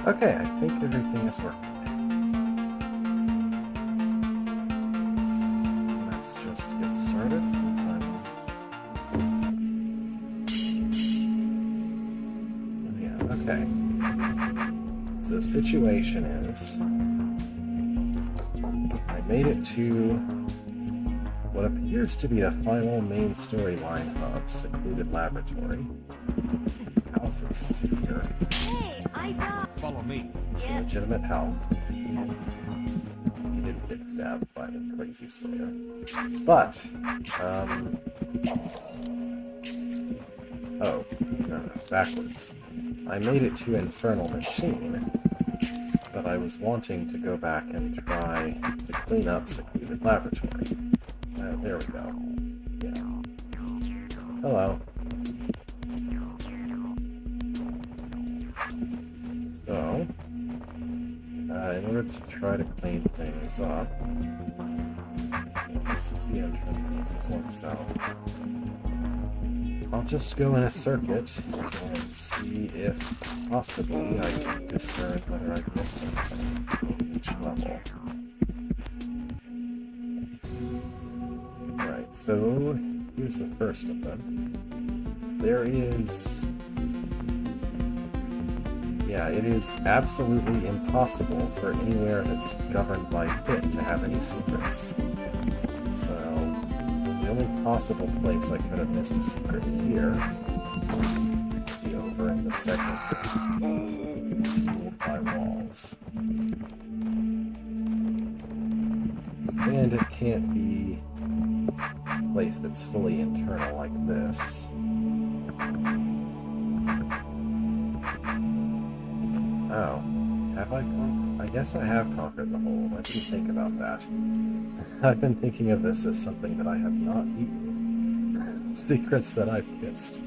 Okay, I think everything is working. Let's just get started since I'm... Yeah, okay. So situation is... I made it to what appears to be a final main storyline hub, secluded laboratory. Alpha is here. Hey, I died. Follow me. It's a legitimate health. He didn't get stabbed by the crazy slayer. But, oh, no, backwards. I made it to Infernal Machine, but I was wanting to go back and try to clean up secluded laboratory. There we go. Yeah. Hello. So, in order to try to clean things up, this is the entrance, this is one south. I'll just go in a circuit and see if possibly I can discern whether I've missed anything in each level. Right, so here's the first of them. There is... Yeah, it is absolutely impossible for anywhere that's governed by pit to have any secrets. So, the only possible place I could have missed a secret here would be over in the segment that's ruled by walls. And it can't be a place that's fully internal like this. Oh, have I conquered? I guess I have conquered the hole. I didn't think about that. I've been thinking of this as something that I have not eaten. Secrets that I've kissed.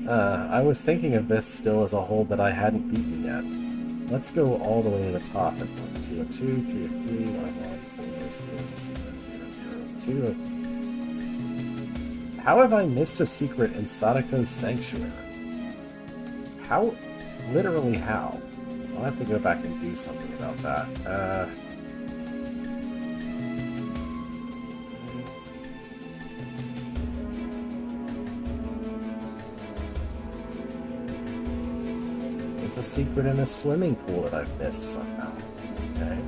I was thinking of this still as a hole that I hadn't beaten yet. Let's go all the way to the top at 1, 2, 2, 3, 3, 1, 1, 4, 0, 0, 0, 2. How have I missed a secret in Sadako's sanctuary? How? Literally how? I'll have to go back and do something about that. There's a secret in a swimming pool that I've missed somehow. Okay.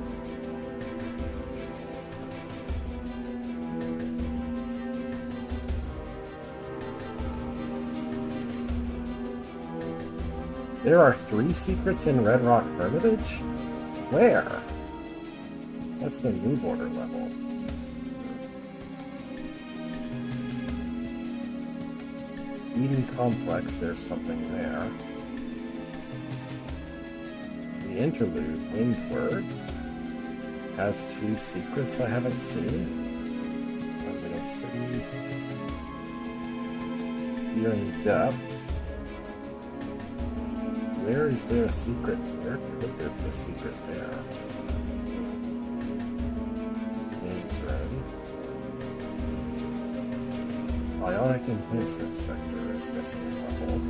There are 3 secrets in Red Rock Hermitage? Where? That's the move order level. Eden Complex, there's something there. The Interlude, Windwords, has 2 secrets I haven't seen. Middle City. Here in Depth. Where is there a secret? Where could there be a secret there? Games Road. Bionic Enhancement Sector is missing a level.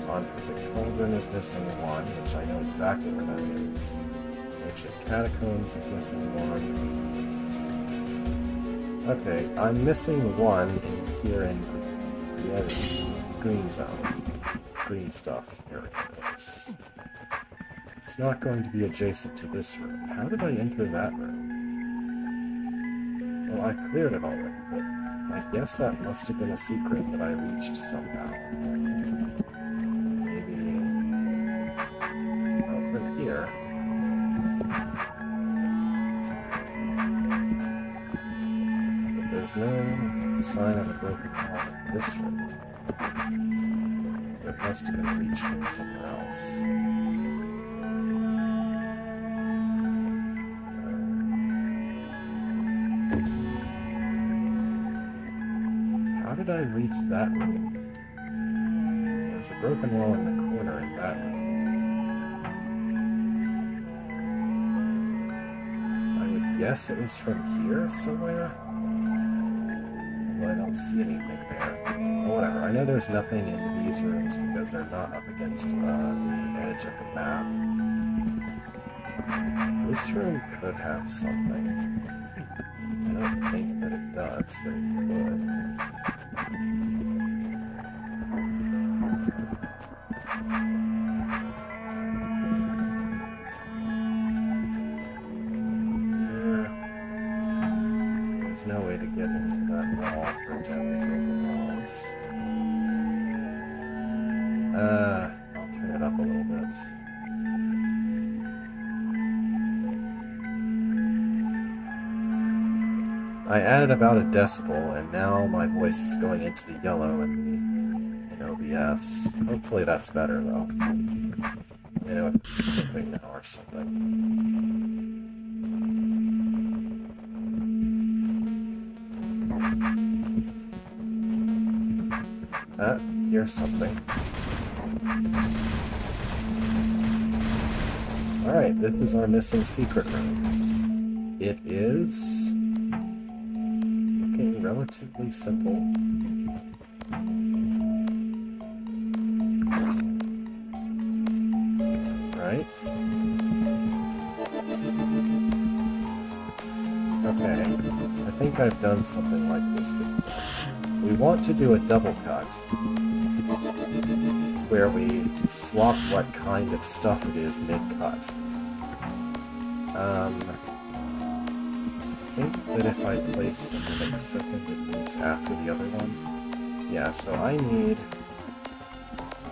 Contradict Cauldron is missing 1, which I know exactly where that is. Ancient Catacombs is missing 1. Okay, I'm missing 1 in here in the other green zone. Green stuff area place. It's not going to be adjacent to this room. How did I enter that room? Well, I cleared it already, but I guess that must have been a secret that I reached somehow. Maybe... Well, from here... But there's no sign of a broken wall in this room. So it must have been reached from somewhere else. How did I reach that room? There's a broken wall in the corner in that room. I would guess it was from here somewhere? Well, I don't see anything there. Well, whatever. I know there's nothing in these rooms because they're not up against the edge of the map. This room could have something. I don't think that it does, but it could. There's no way to get into that wall for it to have any broken walls. I'll turn it up a little bit. I added about a decibel, and now my voice is going into the yellow and the OBS. Hopefully that's better, though. You know, if it's flipping now or something. Here's something. Alright, this is our missing secret room. It is looking relatively simple. Right? Okay, I think I've done something like this before. We want to do a double cut, where we swap what kind of stuff it is mid-cut. I think that if I place something like second, it moves after the other one. Yeah, so I need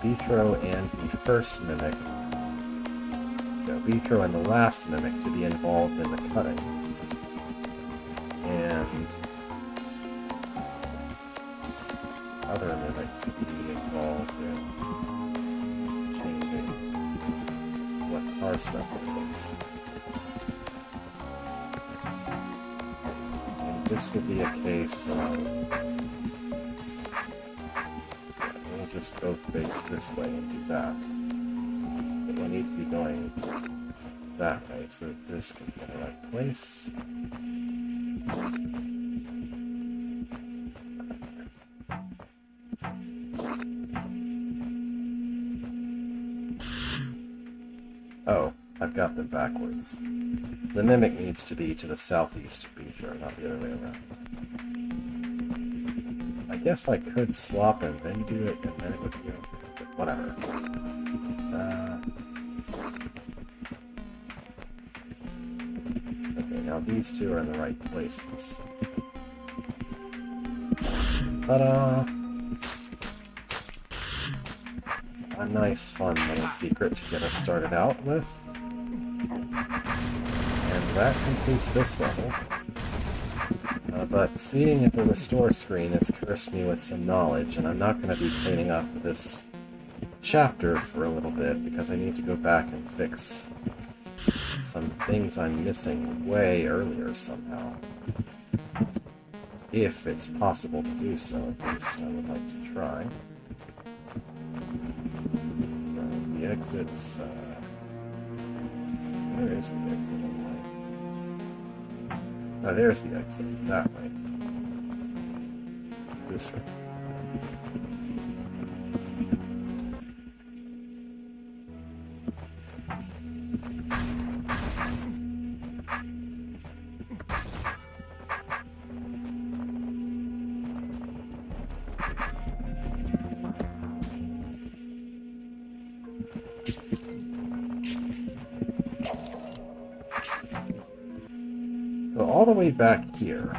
Bethro and the first mimic, Bethro and the last mimic to be involved in the cutting. And other mimic to be involved in changing what tar stuff it is. And this would be a case of we'll just both face this way and do that. But we'll need to be going that way so that this can be in the right place. Oh, I've got them backwards. The mimic needs to be to the southeast of Bethro, not the other way around. I guess I could swap and then do it, and then it would be okay, but whatever. Okay, now these two are in the right places. Ta-da! A nice, fun little secret to get us started out with. And that completes this level. But seeing at the restore screen has cursed me with some knowledge, and I'm not going to be cleaning up this chapter for a little bit because I need to go back and fix some things I'm missing way earlier somehow. If it's possible to do so, at least I would like to try. The exits, where is the exit anyway? Oh, there's the exit, that way. This way. So all the way back here,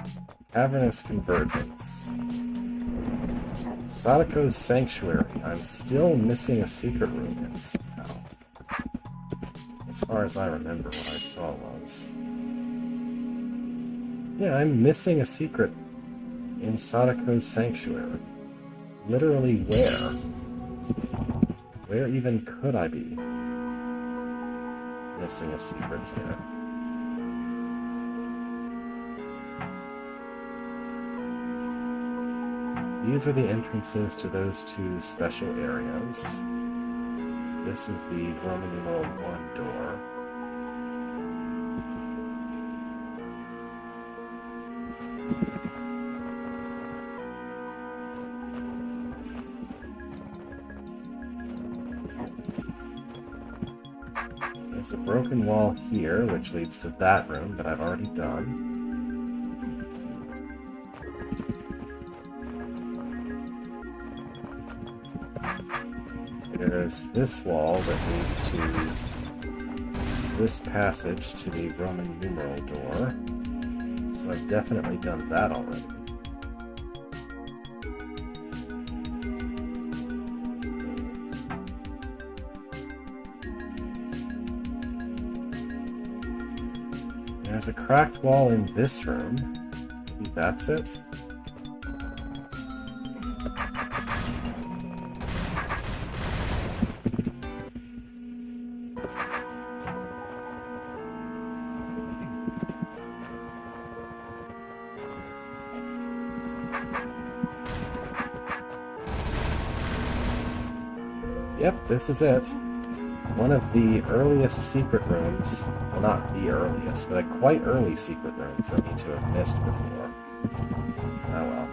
Cavernous Convergence. Sadako's Sanctuary. I'm still missing a secret room in somehow. As far as I remember, what I saw was... yeah, I'm missing a secret in Sadako's Sanctuary. Literally where? Where even could I be missing a secret here? These are the entrances to those two special areas. This is the Roman numeral 1 door. There's a broken wall here, which leads to that room that I've already done. There's this wall that leads to this passage to the Roman numeral door. So I've definitely done that already. There's a cracked wall in this room. Maybe that's it. Yep, this is it. One of the earliest secret rooms. Well, not the earliest, but a quite early secret room for me to have missed before. Oh well.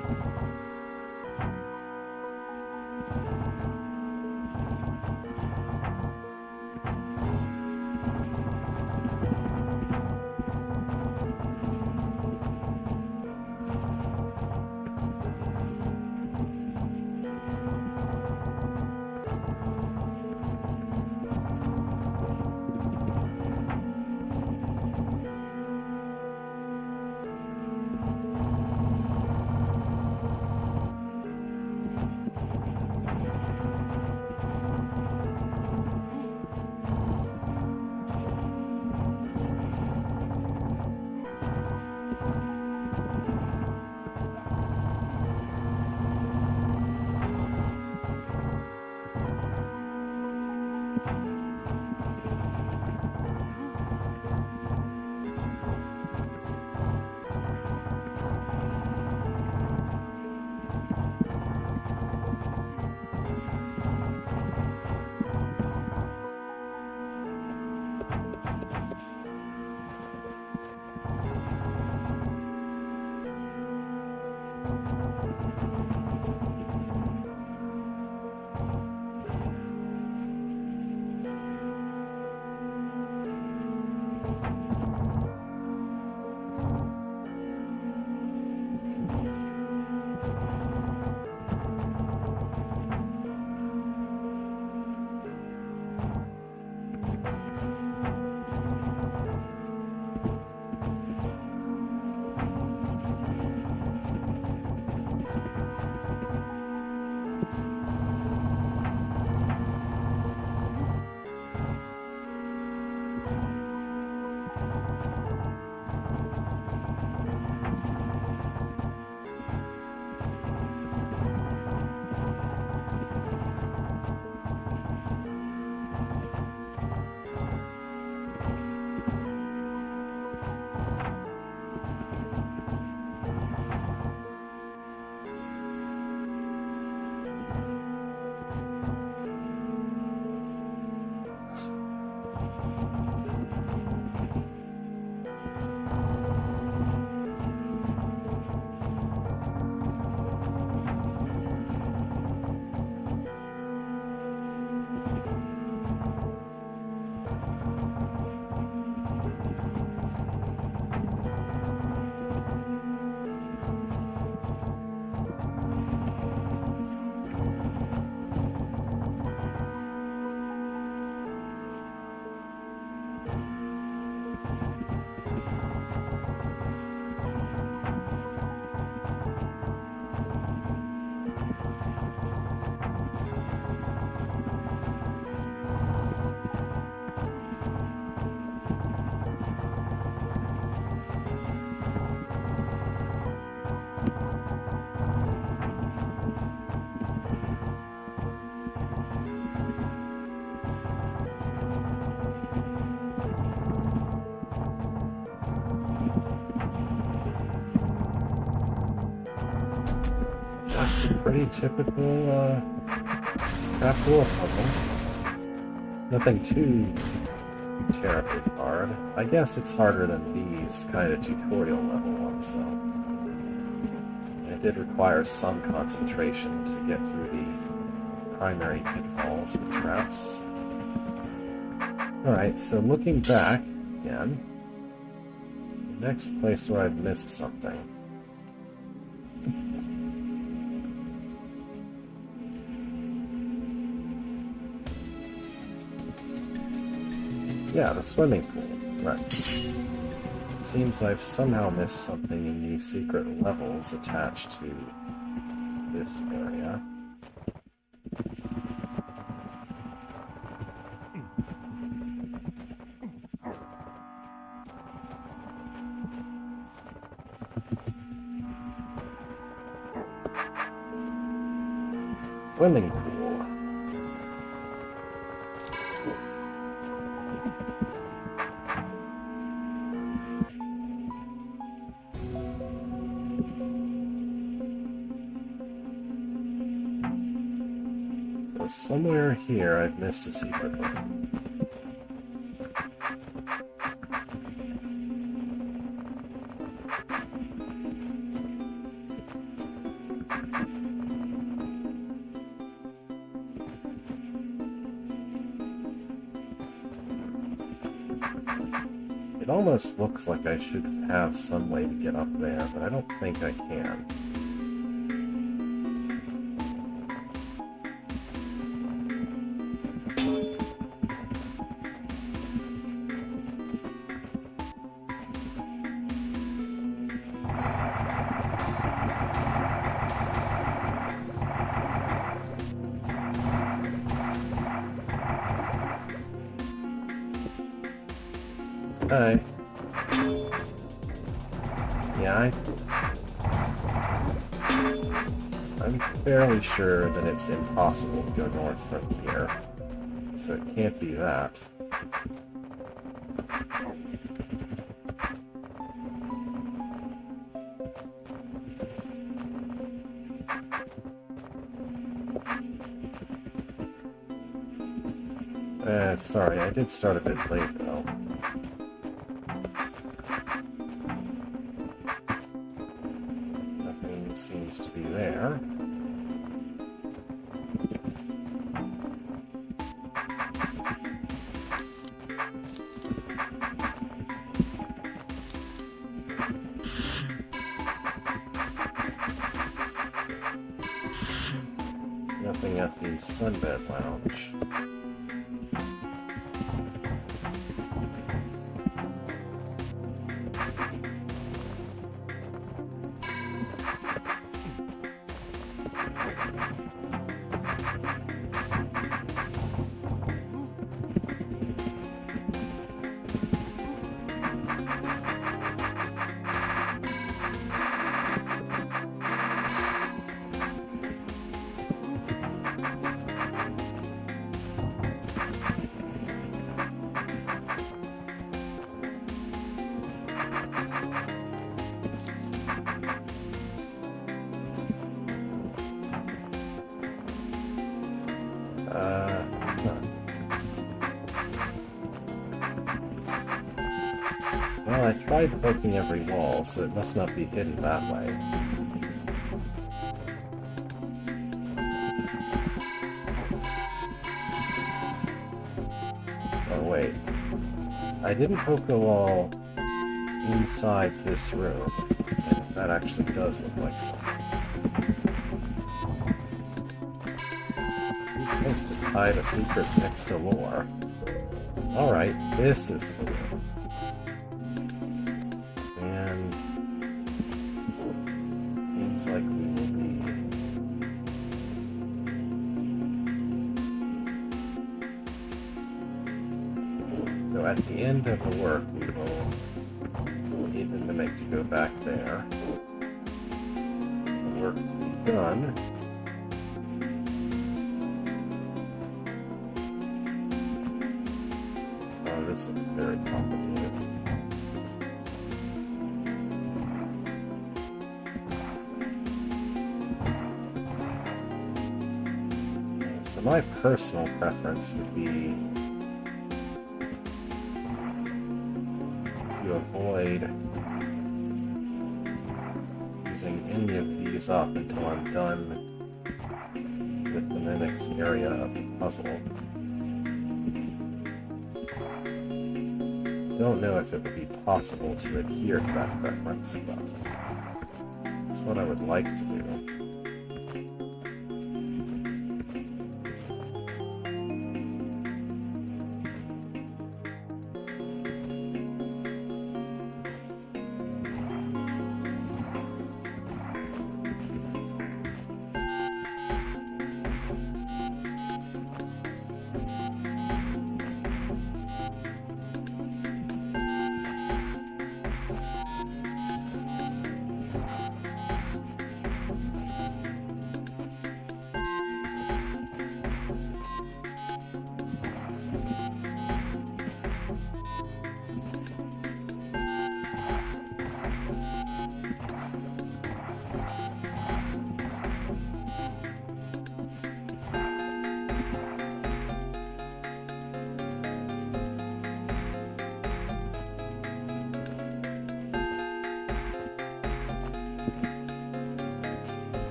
Just a pretty typical craft door puzzle. Nothing too terribly hard. I guess it's harder than these kind of tutorial level ones, though. And it did require some concentration to get through the primary pitfalls and traps. Alright, so looking back again, the next place where I've missed something. Yeah, the swimming pool. Right. Seems I've somehow missed something in the secret levels attached to this area. Swimming pool. So somewhere here I've missed a secret room. It almost looks like I should have some way to get up there, but I don't think I can. Hi. Yeah, I'm fairly sure that it's impossible to go north from here, so it can't be that. Sorry, I did start a bit late though. Nothing seems to be there. Nothing at the Sunbed Lounge. Well, I tried poking every wall, so it must not be hidden that way. Oh, wait. I didn't poke the wall inside this room, and that actually does look like something. Let's just hide a secret next to lore. Alright, this is the room. And seems like we will be... So at the end of the work, we will need the mimic to go back there. The work to be done. Oh, this looks very complicated. So my personal preference would be to avoid using any of these up until I'm done with the mimic's area of the puzzle. don't know if it would be possible to adhere to that preference, but it's what I would like to do.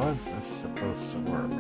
How is this supposed to work?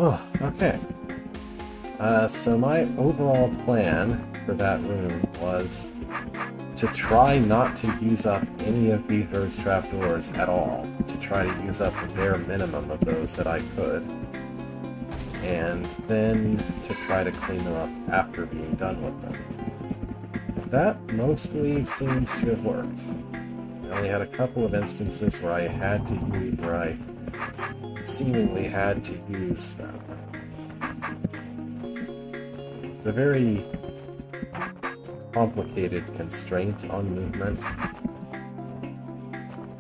Oh, okay. So my overall plan for that room was to try not to use up any of Beetho's trapdoors at all, to try to use up the bare minimum of those that I could, and then to try to clean them up after being done with them. That mostly seems to have worked. I only had a couple of instances where I seemingly had to use them. It's a very complicated constraint on movement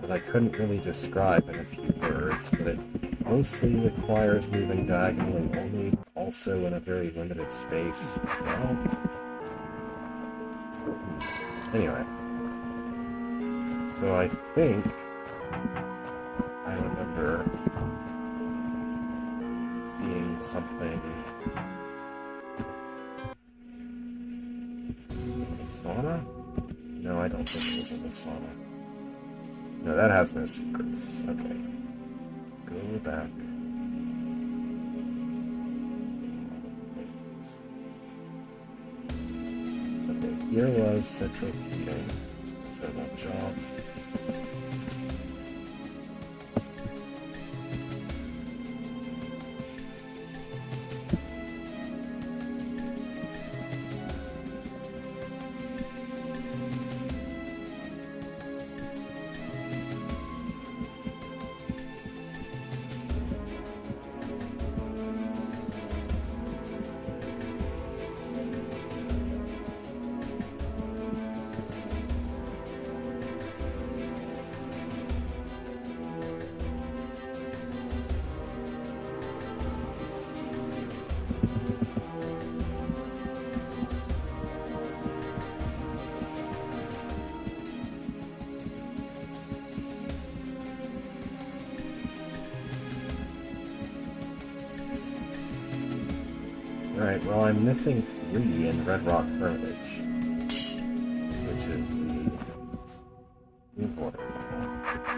that I couldn't really describe in a few words, but it mostly requires moving diagonally only, also in a very limited space as well. Anyway, so I think I remember seeing something. The sauna? No, I don't think it was in the sauna. No, that has no secrets. Okay. Go back. Okay, here was central heating. So that jobbed. Alright, well I'm missing 3 in Red Rock Hermitage, which is the new order. I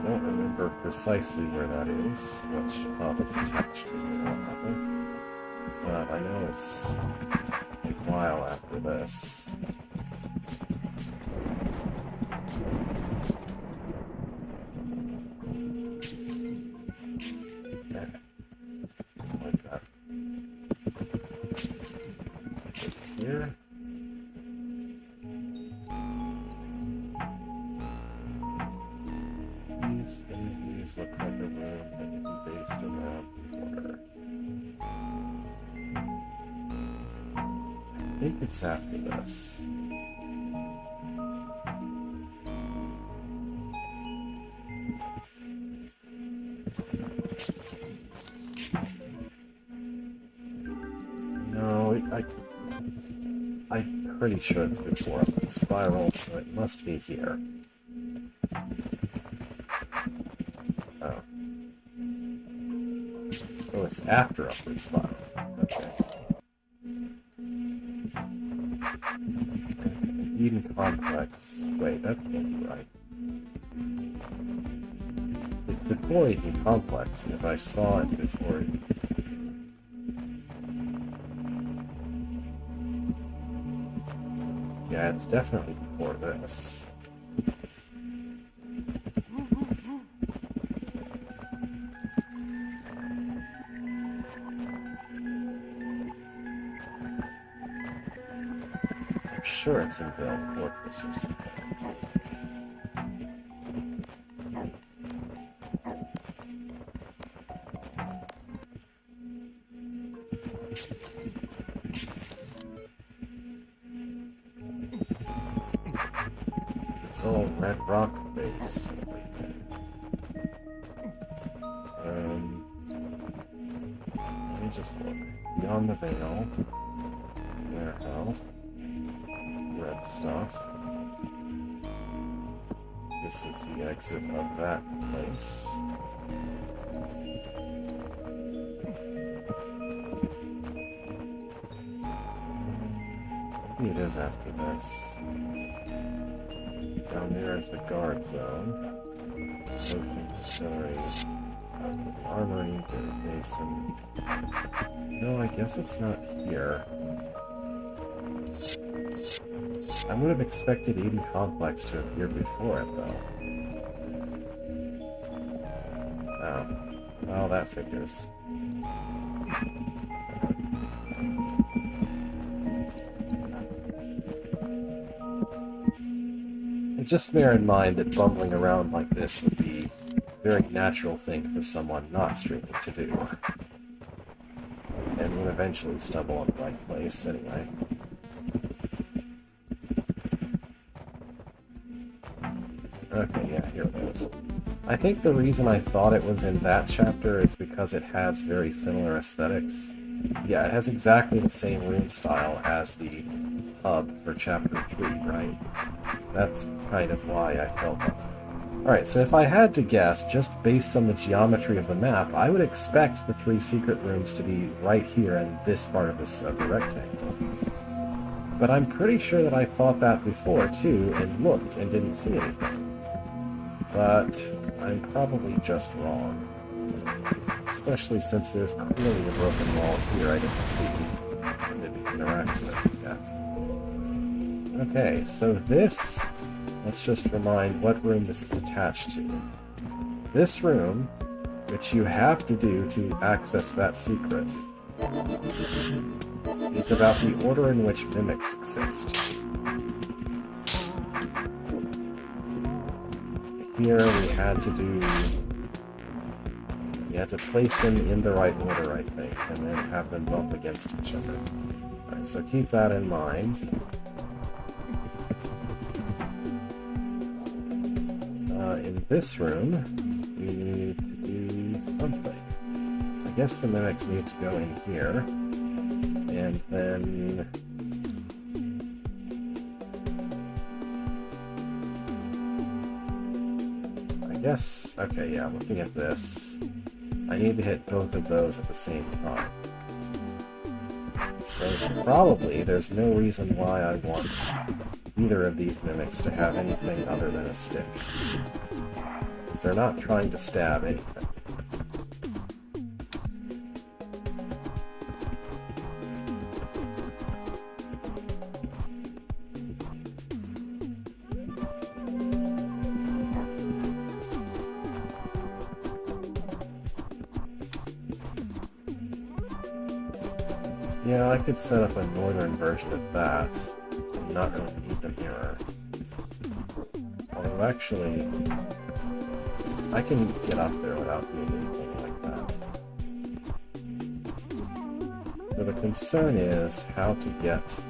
don't remember precisely where that is, which hub it's attached to or whatever, but I know it's a while after this. Here. These look like a room that can be based around the order. I think it's after this. No, I'm pretty sure it's before Upward Spiral, so it must be here. Oh. Oh, it's after Upward Spiral. Okay. Eden Complex. Wait, that can't be right. It's before Eden Complex, because I saw it before. Yeah, it's definitely before this. I'm sure it's in Veil Fortress or something. It's all red rock based and everything. Let me just look. Beyond the Veil. Warehouse. Red stuff. This is the exit of that place. Maybe it is after this. Down there is the guard zone. Ocean Distillery. The Armory, Dirty Basin. No, I guess it's not here. I would have expected Eden Complex to appear before it, though. Oh. Well, that figures. Just bear in mind that bumbling around like this would be a very natural thing for someone not streaming to do. And would eventually stumble on the right place anyway. Okay, yeah, here it is. I think the reason I thought it was in that chapter is because it has very similar aesthetics. Yeah, it has exactly the same room style as the hub for chapter 3, right? That's kind of why I felt that. Alright, so if I had to guess, just based on the geometry of the map, I would expect the 3 secret rooms to be right here in this part of the rectangle. But I'm pretty sure that I thought that before, too, and looked and didn't see anything. But I'm probably just wrong. Especially since there's clearly a broken wall here I didn't see, or didn't interact with yet. Okay, so this, let's just remind what room this is attached to. This room, which you have to do to access that secret, is about the order in which mimics exist. Here we had to place them in the right order, I think, and then have them bump against each other. Alright, so keep that in mind. In this room, we need to do something. I guess the mimics need to go in here, and then... okay, yeah, looking at this, I need to hit both of those at the same time. So probably there's no reason why I want either of these mimics to have anything other than a stick. Because they're not trying to stab anything. Yeah, I could set up a northern version of that and not really need the mirror. Although actually, I can get up there without doing anything like that. So the concern is how to get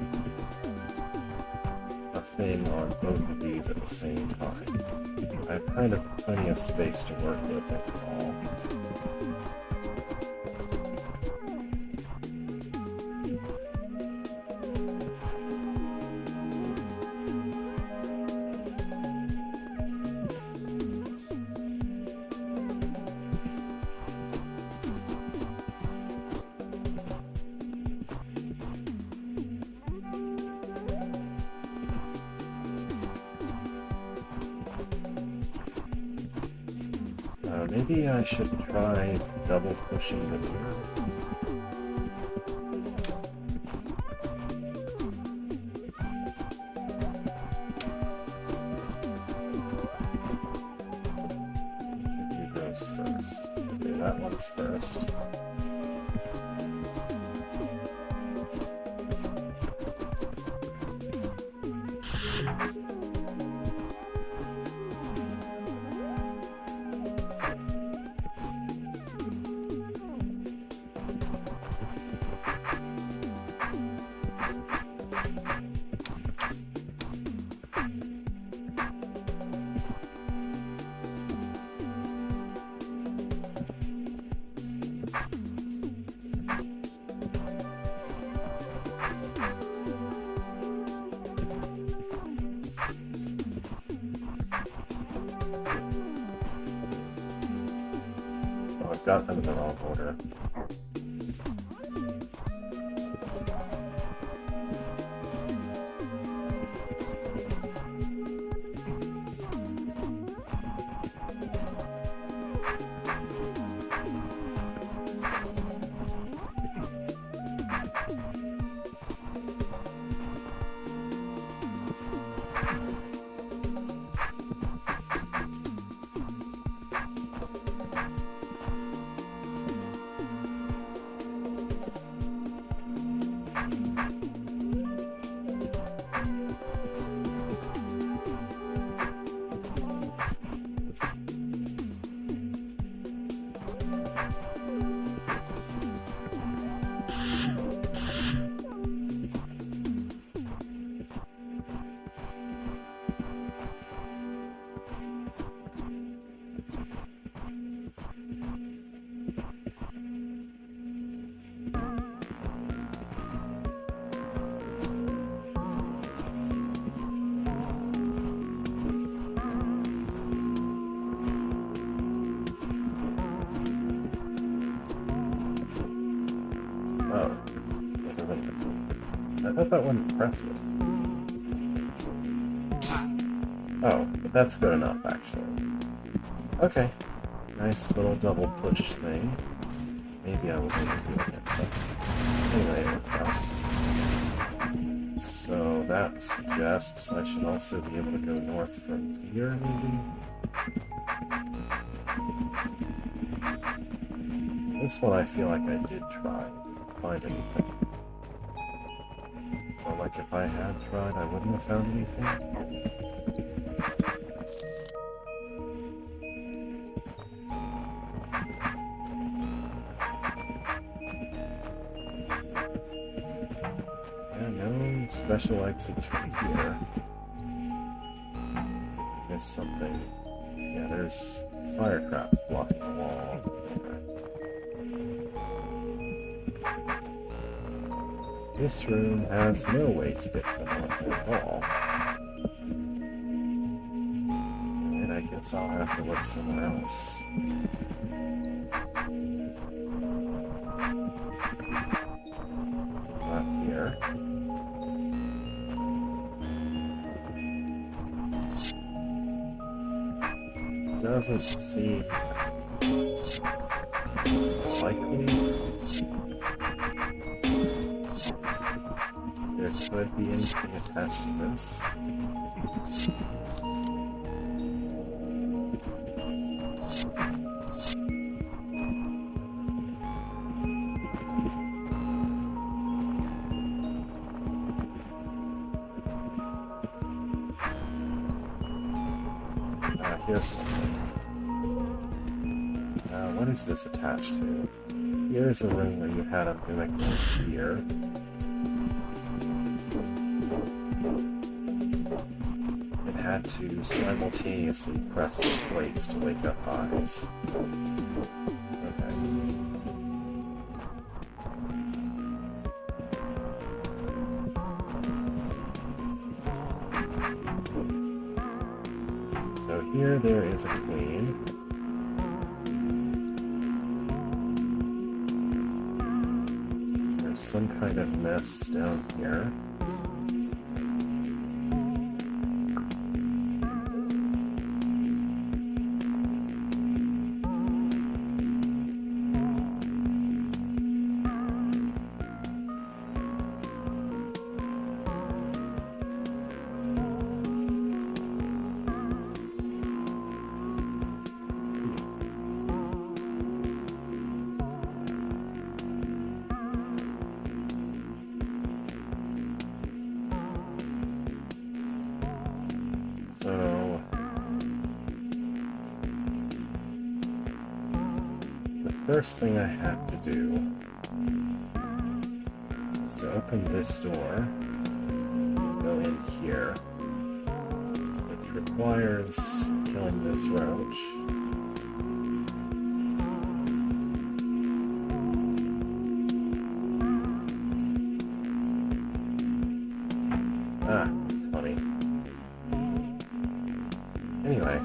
a thing on both of these at the same time. I have kind of plenty of space to work with overall. maybe I should try double pushing the mirror. Which of you goes first? Okay, that one's first. I've got them in the wrong order. Oh, it doesn't. I thought that wouldn't press it. Oh, but that's good enough, actually. Okay. Nice little double push thing. Maybe I wasn't doing it, but anyway, it worked out. So that suggests I should also be able to go north from here, maybe? This one I feel like I did try. Didn't find anything. Or like if I had tried, I wouldn't have found anything. Yeah, no special exits from here. Missed something. Yeah, there's fire traps blocking the wall. This room has no way to get to the north at all. And I guess I'll have to look somewhere else. Not here. Doesn't seem likely. There could be anything attached to this. Here's something. What is this attached to? Here's a room where you had a mimic sphere. It had to simultaneously press some plates to wake up eyes. Okay. So here there is a queen. There's some kind of mess down here. first thing I have to do is to open this door and go in here, which requires killing this roach. Ah, it's funny. Anyway.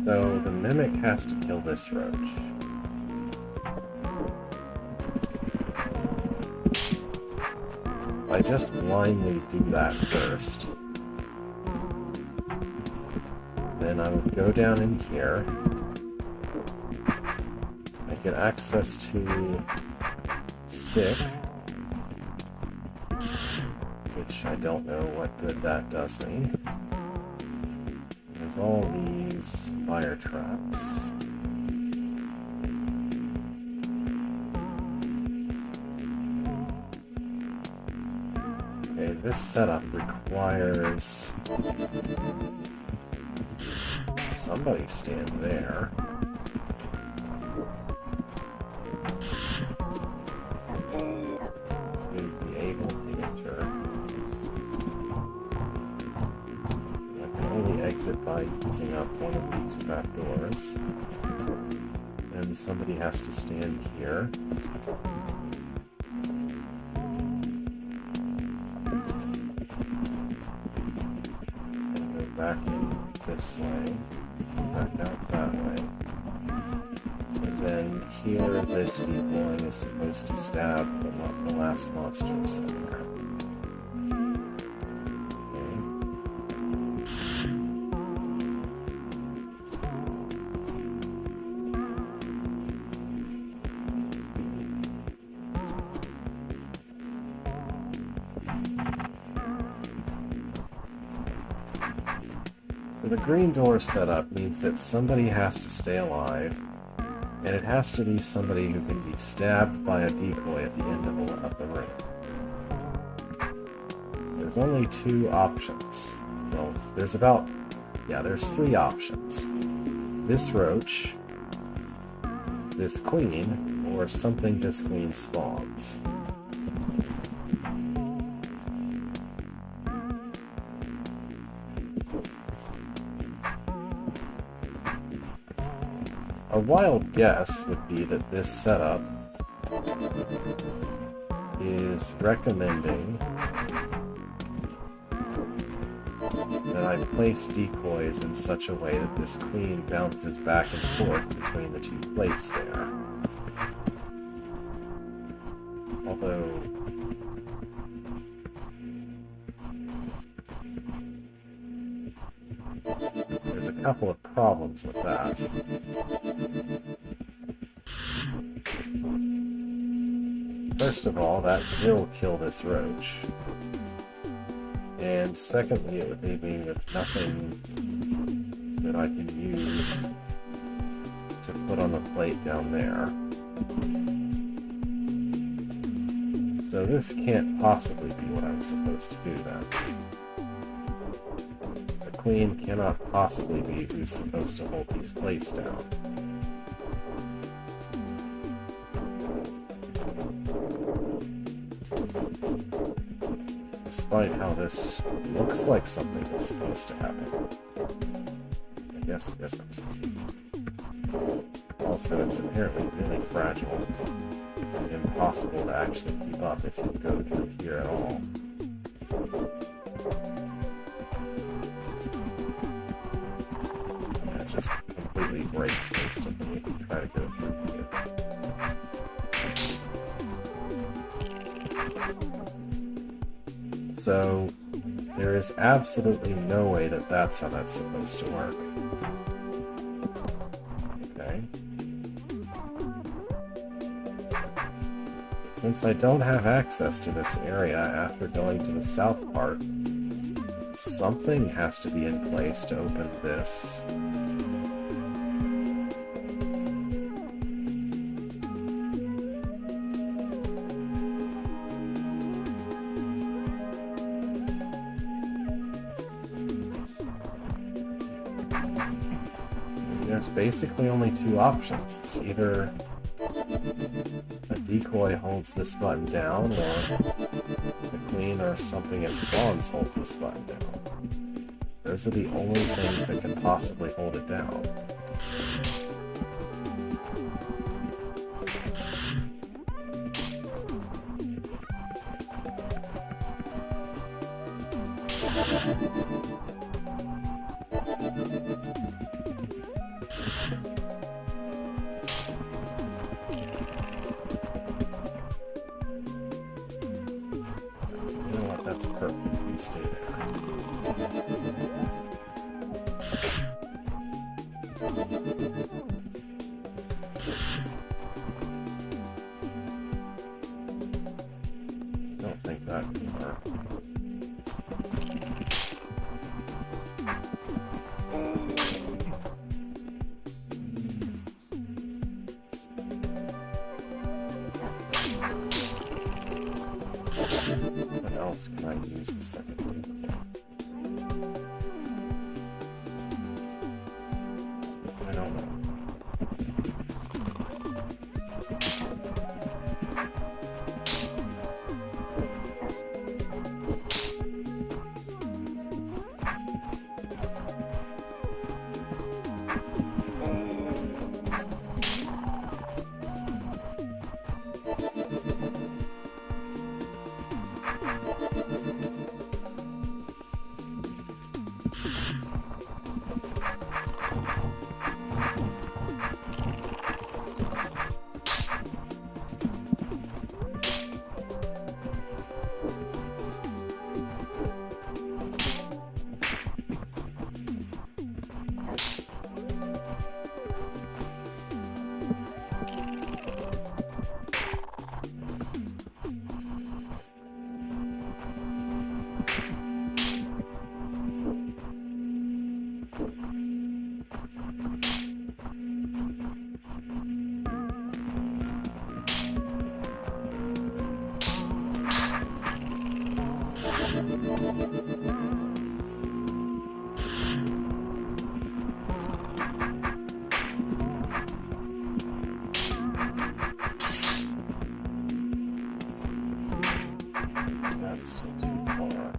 So the mimic has to kill this roach. If I just blindly do that first, then I would go down in here. I get access to stick, which I don't know what good that does me. There's all these fire traps. Okay, this setup requires somebody stand there. To be able to enter. Exit by using up one of these trapdoors. And somebody has to stand here. And go back in this way. Back out that way. And then here, this decoy is supposed to stab the last monster somewhere. So the green door setup means that somebody has to stay alive, and it has to be somebody who can be stabbed by a decoy at the end of the ring. There's only two options. Well, there's three options. This roach, this queen, or something this queen spawns. A wild guess would be that this setup is recommending that I place decoys in such a way that this queen bounces back and forth between the two plates there. Although there's a couple of problems with that. First of all, that will kill this roach. And secondly, it would leave me with nothing that I can use to put on the plate down there. So this can't possibly be what I'm supposed to do then. The queen cannot possibly be who's supposed to hold these plates down. Despite how this looks like something that's supposed to happen. I guess it isn't. Also, it's apparently really fragile and impossible to actually keep up if you go through here at all. And it just completely breaks instantly if you try to go through here. So, there is absolutely no way that that's how that's supposed to work. Okay. Since I don't have access to this area after going to the south part, something has to be in place to open this. there's basically only two options. It's either a decoy holds this button down, or the queen or something it spawns holds this button down. Those are the only things that can possibly hold it down. That's perfect. You stay there. I don't think that can work. What else can I use the second one with? I don't know. That's still too far.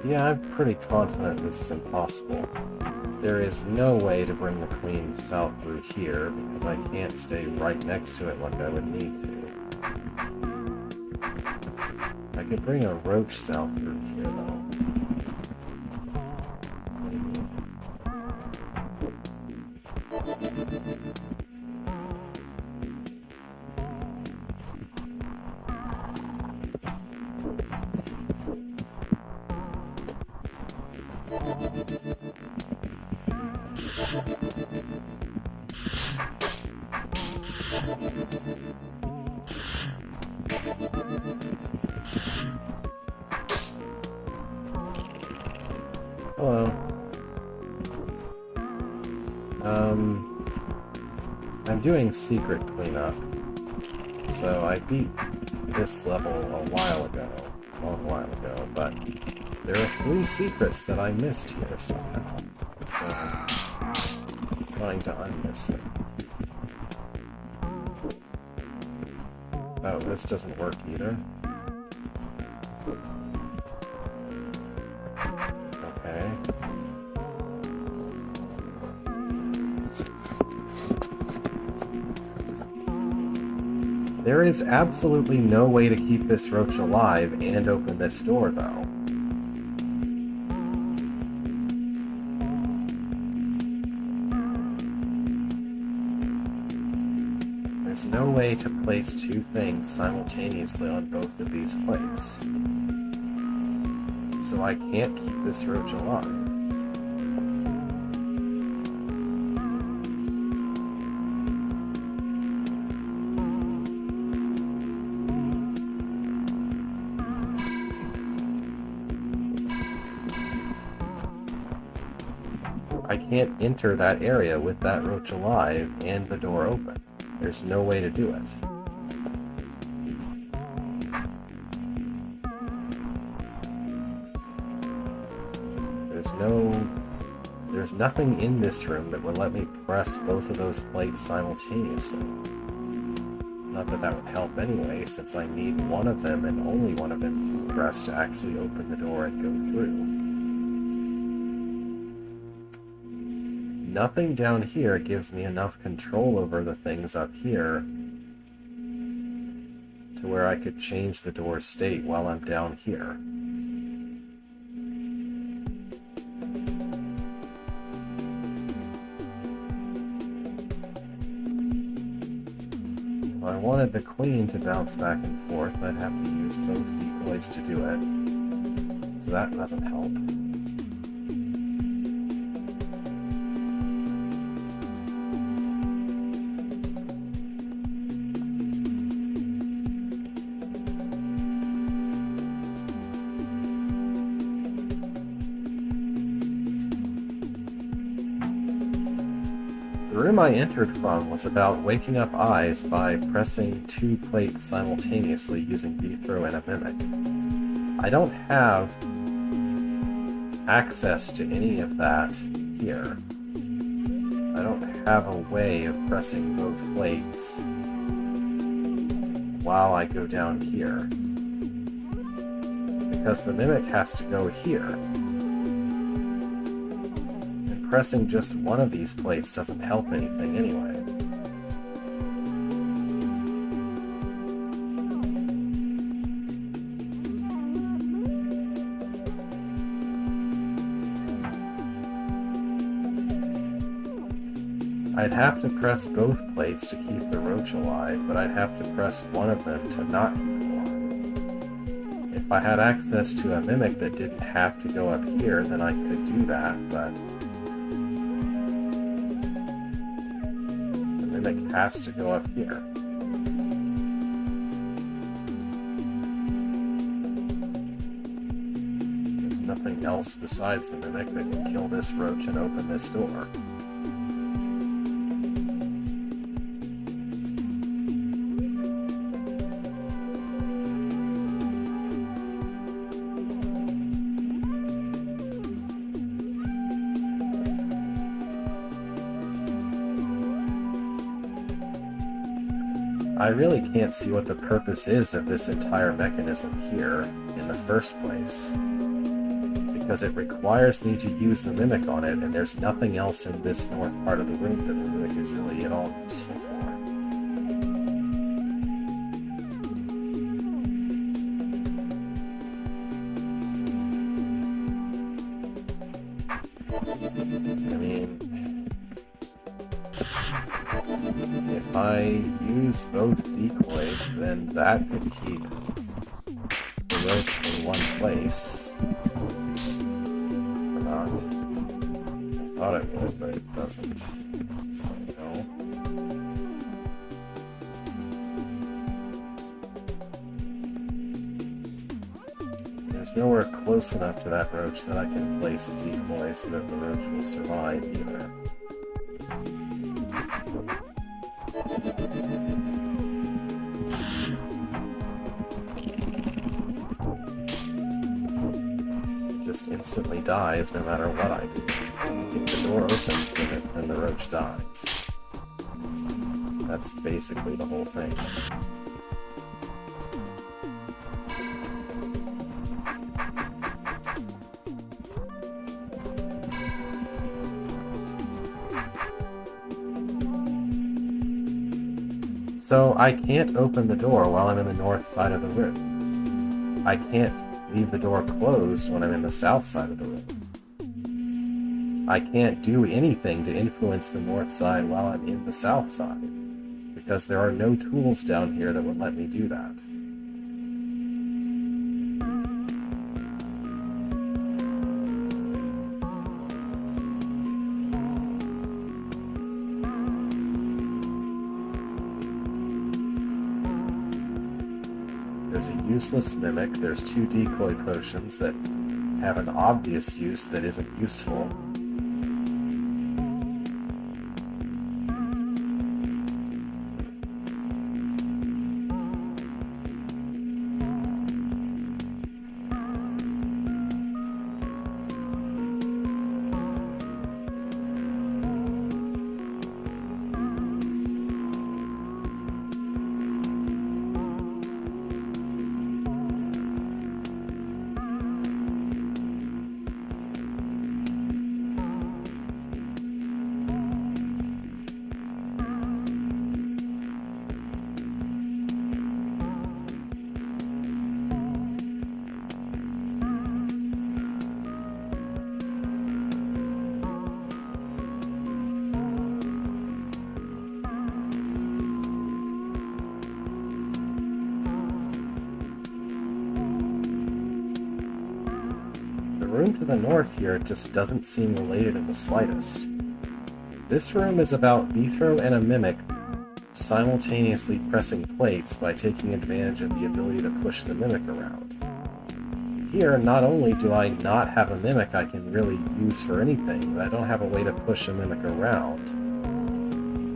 Yeah, I'm pretty confident this is impossible. There is no way to bring the queen south through here, because I can't stay right next to it like I would need to. I could bring a roach south through here, though. Maybe. Hello. I'm doing secret cleanup, so I beat this level a long while ago, but there are 3 secrets that I missed here somehow, so I'm trying to unmiss them. Oh, this doesn't work either. Okay. There is absolutely no way to keep this roach alive and open this door, though. There's no way to place two things simultaneously on both of these plates. So I can't keep this roach alive. I can't enter that area with that roach alive and the door open. There's no way to do it. There's nothing in this room that would let me press both of those plates simultaneously. Not that that would help anyway, since I need one of them and only one of them to press to actually open the door and go through. Nothing down here gives me enough control over the things up here to where I could change the door's state while I'm down here. If I wanted the queen to bounce back and forth, I'd have to use both decoys to do it. So that doesn't help. The room I entered from was about waking up eyes by pressing two plates simultaneously using Bethrow and a Mimic. I don't have access to any of that here. I don't have a way of pressing both plates while I go down here. Because the Mimic has to go here. Pressing just one of these plates doesn't help anything anyway. I'd have to press both plates to keep the roach alive, but I'd have to press one of them to not keep it alive. If I had access to a Mimic that didn't have to go up here, then I could do that, but Mimic has to go up here. There's nothing else besides the Mimic that can kill this roach and open this door. I really can't see what the purpose is of this entire mechanism here in the first place, because it requires me to use the Mimic on it, and there's nothing else in this north part of the room that the Mimic is really at all useful for. I mean, if I use both decoys, then that could keep the roach in one place. Or not. I thought it would, but it doesn't. So no. There's nowhere close enough to that roach that I can place a decoy so that the roach will survive either. Just instantly dies no matter what I do. If the door opens, then the roach dies. That's basically the whole thing. So I can't open the door while I'm in the north side of the room. I can't leave the door closed when I'm in the south side of the room. I can't do anything to influence the north side while I'm in the south side, because there are no tools down here that would let me do that. There's a useless mimic, there's 2 decoy potions that have an obvious use that isn't useful. The room to the north here just doesn't seem related in the slightest. This room is about Beethro and a mimic simultaneously pressing plates by taking advantage of the ability to push the mimic around. Here, not only do I not have a mimic I can really use for anything, but I don't have a way to push a mimic around.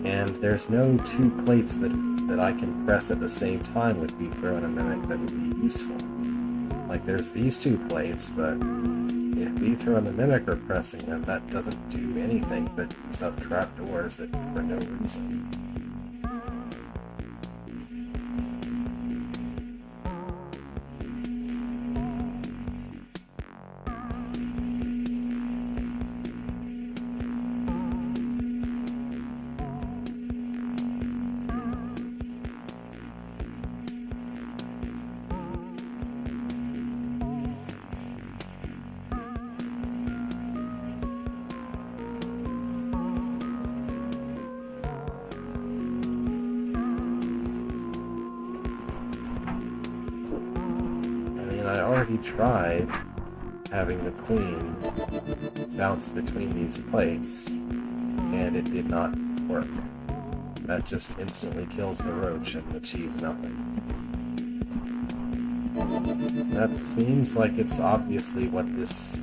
And there's no 2 plates that I can press at the same time with Beethro and a mimic that would be useful. Like, there's these 2 plates, but if Beethro and the mimic are pressing them, that doesn't do anything but use up trapdoors that for no reason. I already tried having the queen bounce between these plates, and it did not work. That just instantly kills the roach and achieves nothing. That seems like it's obviously what this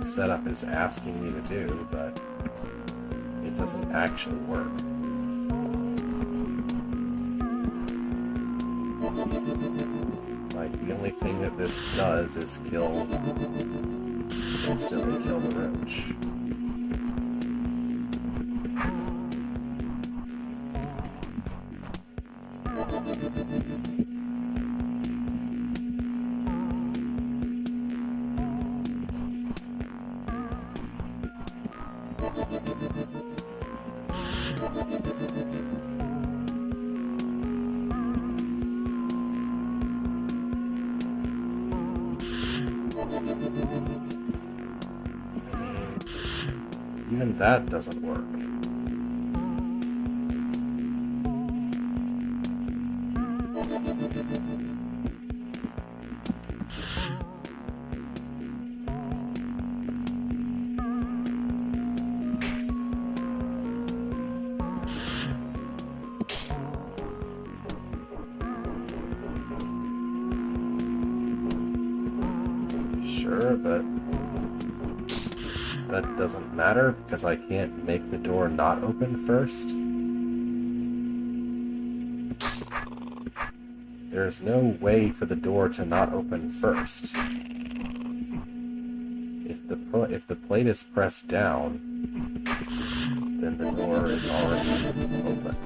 setup is asking me to do, but it doesn't actually work. Like, the only thing that this does is instantly kill the roach. Even that doesn't work. Sure, but that doesn't matter because I can't make the door not open first. There's no way for the door to not open first. If the plate is pressed down, then the door is already open.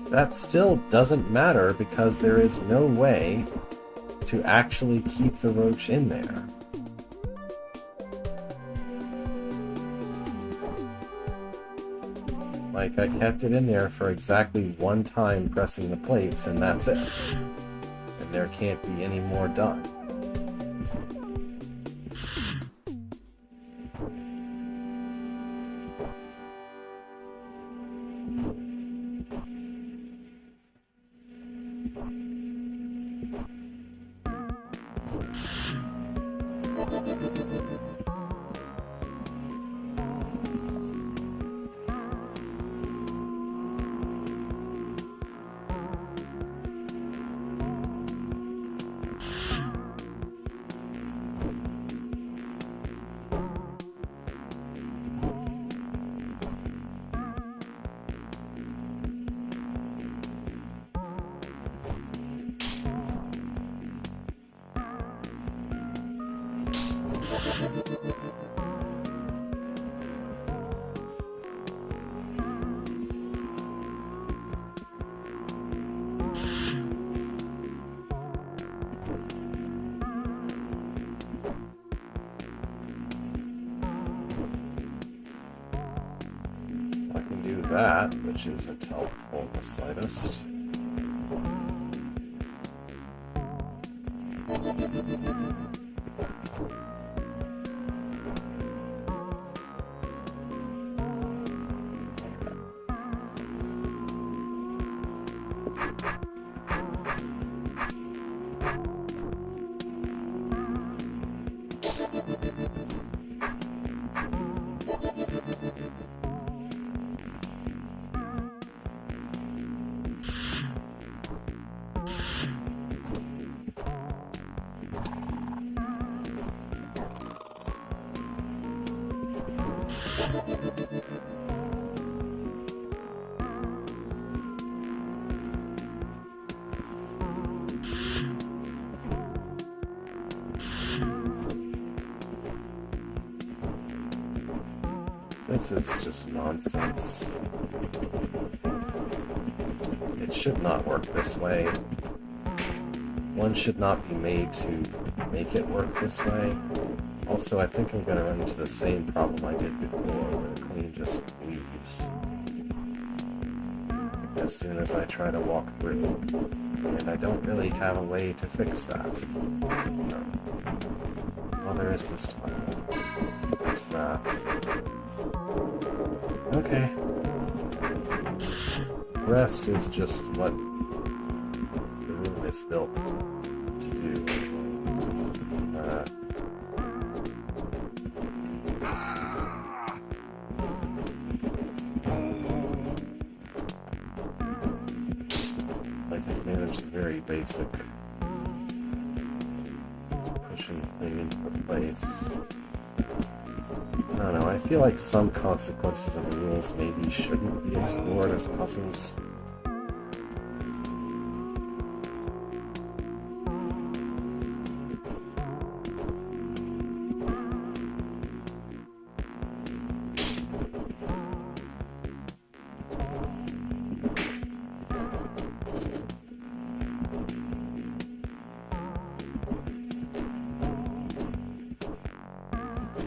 That still doesn't matter because there is no way to actually keep the roach in there. Like, I kept it in there for exactly one time pressing the plates, and that's it. And there can't be any more done. I can do that, which isn't helpful in the slightest. This is just nonsense. It should not work this way. One should not be made to make it work this way. Also, I think I'm going to run into the same problem I did before, where the queen just leaves as soon as I try to walk through. And I don't really have a way to fix that. So, well, there is this time. There's that. Okay. The rest is just what the room is built to do. I can manage the very basic pushing thing into place. I don't know, I feel like some consequences of the rules maybe shouldn't be explored as puzzles.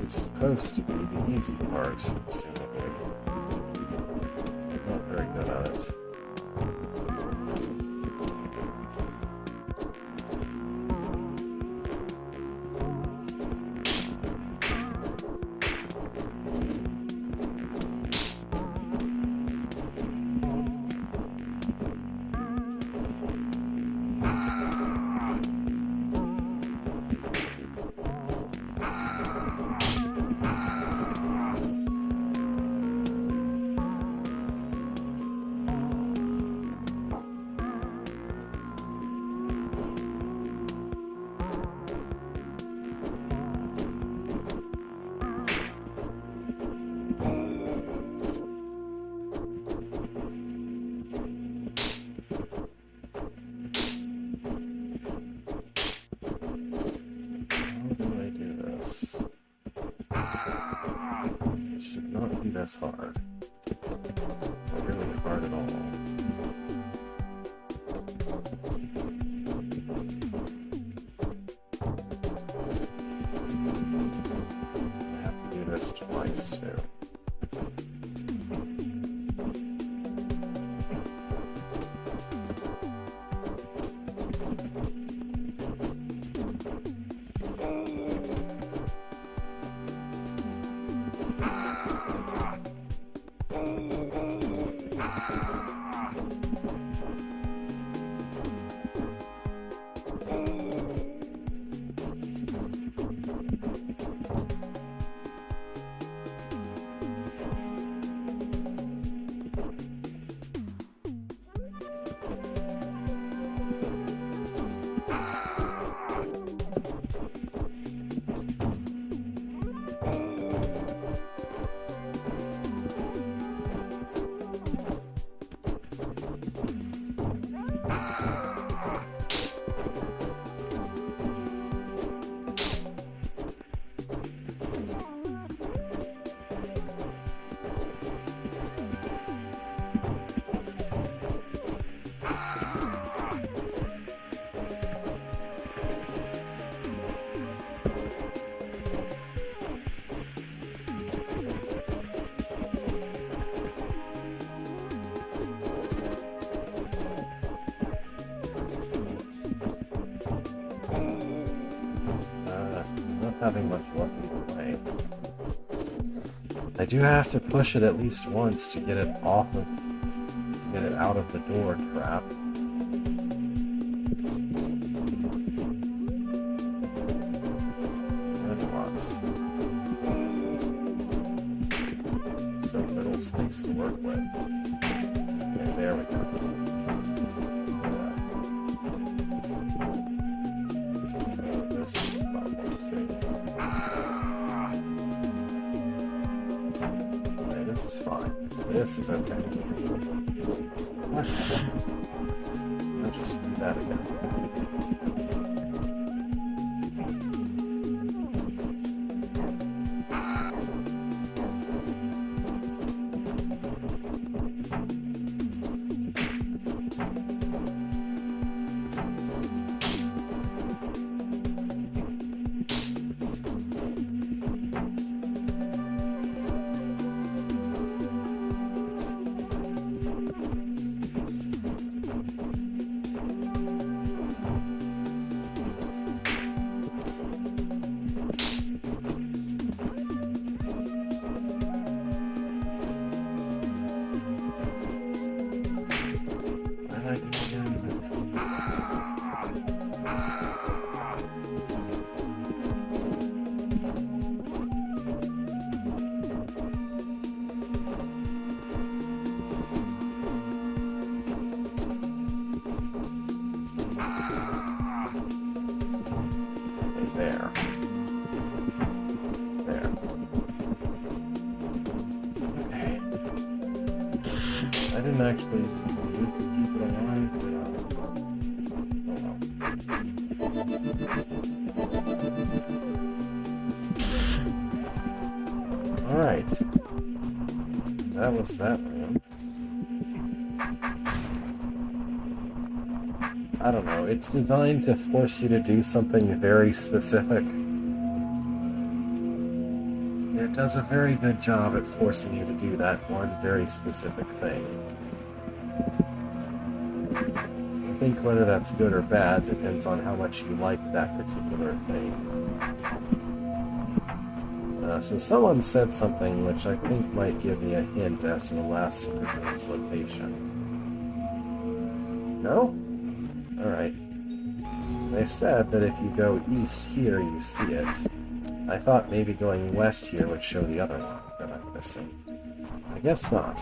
It's supposed to be the easy part, presumably. I'm not very good at it. This hard. Not really hard at all. I have to do this twice too. Having much luck either way. I do have to push it at least once to get it off of, get it out of the door trap. And what? So little space to work with. Okay, there we go. This is a problem too. this is okay. I'll just do that again. I didn't actually need to keep it alive, but oh well. Alright. That was that room. I don't know, it's designed to force you to do something very specific. It does a very good job at forcing you to do that one very specific thing. I think whether that's good or bad depends on how much you liked that particular thing. So someone said something which I think might give me a hint as to the last secret room's location. No? Alright. They said that if you go east here, you see it. I thought maybe going west here would show the other one that I'm missing. I guess not.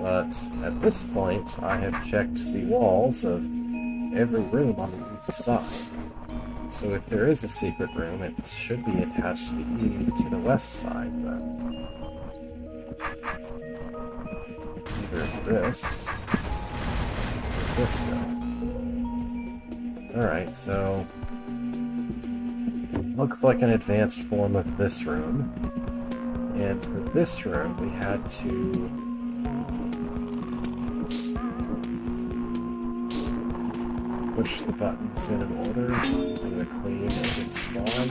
But at this point, I have checked the walls of every room on the east side. So if there is a secret room, it should be attached to the west side, then. There's this. Where's this go? Alright, so looks like an advanced form of this room. And for this room, we had to push the buttons in an order using the queen and its spawn.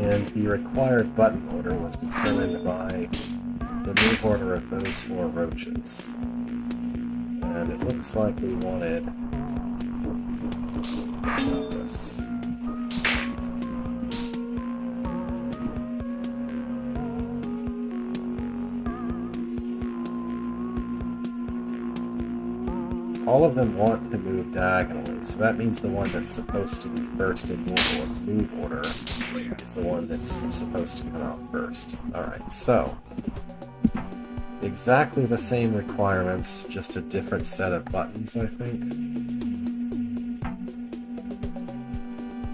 And the required button order was determined by the move order of those 4 roaches. And it looks like we wanted this. All of them want to move diagonally, so that means the one that's supposed to be first in move order is the one that's supposed to come out first. Alright, so exactly the same requirements, just a different set of buttons, I think.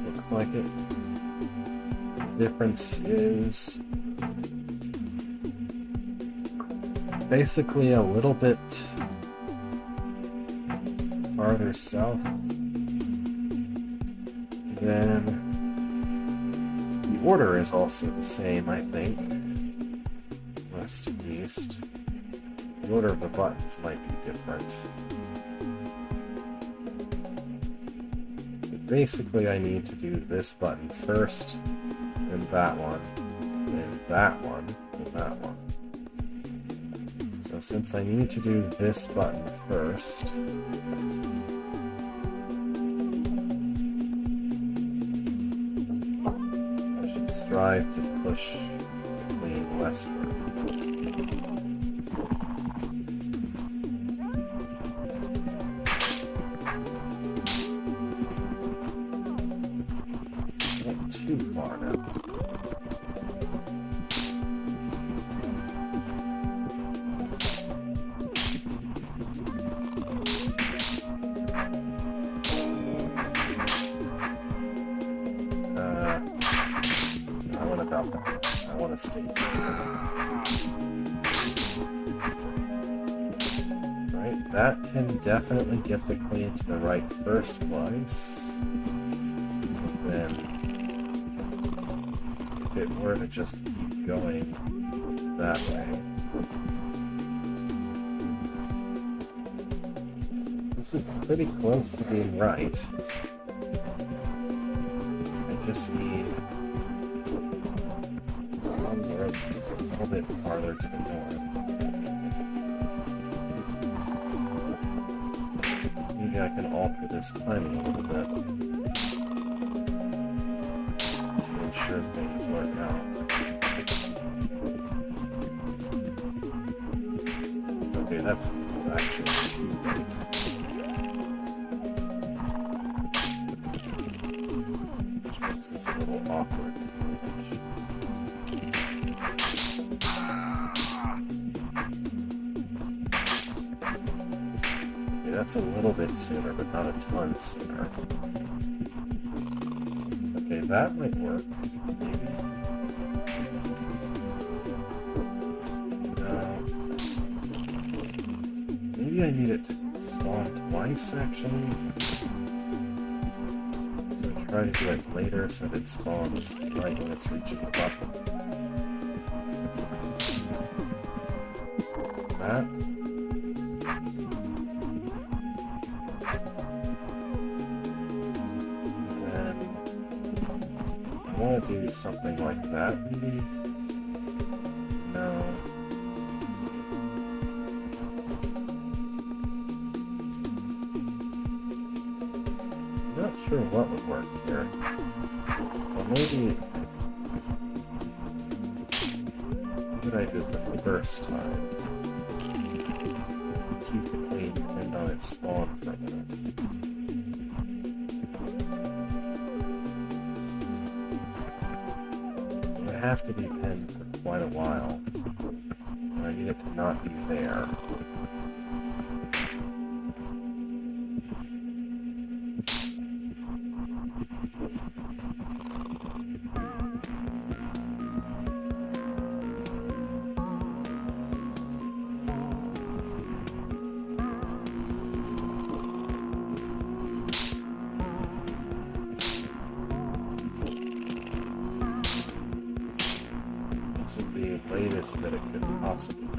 Looks like it. The difference is basically a little bit farther south. Then the order is also the same, I think. West to east. The order of the buttons might be different. But basically I need to do this button first, then that one, then that one, then that one. So since I need to do this button first, I should strive to push the queen westward. Not too far now. I want to drop that. to stay here. Right, that can definitely get the queen to the right first place. But then, if it were to just keep going that way. This is pretty close to being right. I just need one more a little bit farther to the north. Maybe I can alter this timing a little bit to ensure things work out. Okay, that's actually too late. Which makes this a little awkward to manage. Okay, that's a little bit sooner, but not a ton sooner. Okay, that might work. Maybe. Maybe I need it to spawn twice, actually. So I try to do it later so that it spawns right when it's reaching the button. That. And then I want to do something like that, maybe? No. Not sure what would work here. Well, maybe what I did the first time. Keep the queen pinned on its spawn for a minute. It would have to be pinned for quite a while. And I need it to not be there. This is the latest that it could possibly be.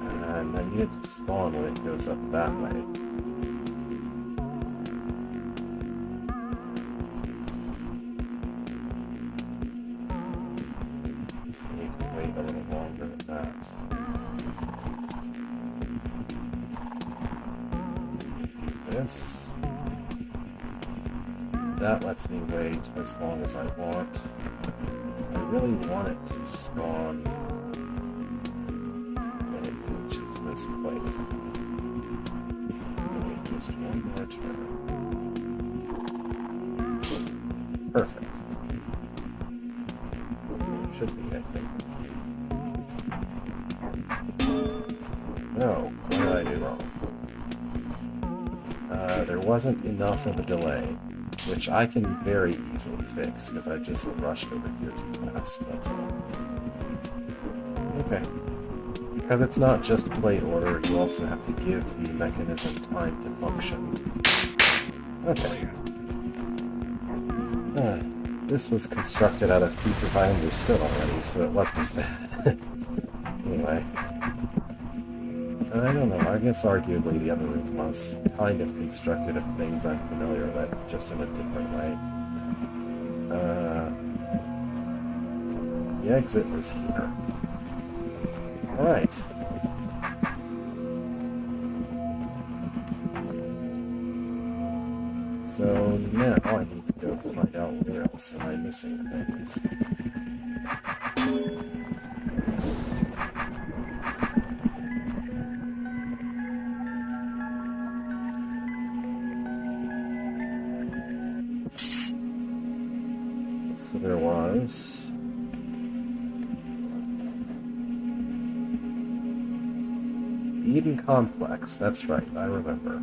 And I need it to spawn when it goes up that way. A little longer than that. Do this. That lets me wait as long as I want. I really want it to spawn when it reaches this plate. So wait just one more turn. Perfect. It should be, I think. No, what did I do wrong? There wasn't enough of a delay, which I can very easily fix, because I just rushed over here too fast, that's all. Okay. Because it's not just plate order, you also have to give the mechanism time to function. Okay. This was constructed out of pieces I understood already, so it wasn't as bad. Anyway. I don't know, I guess arguably the other room was kind of constructed of things I'm familiar with, just in a different way. The exit was here. Alright. So now I need to go find out where else am I missing things. was... Eden Complex, that's right, I remember.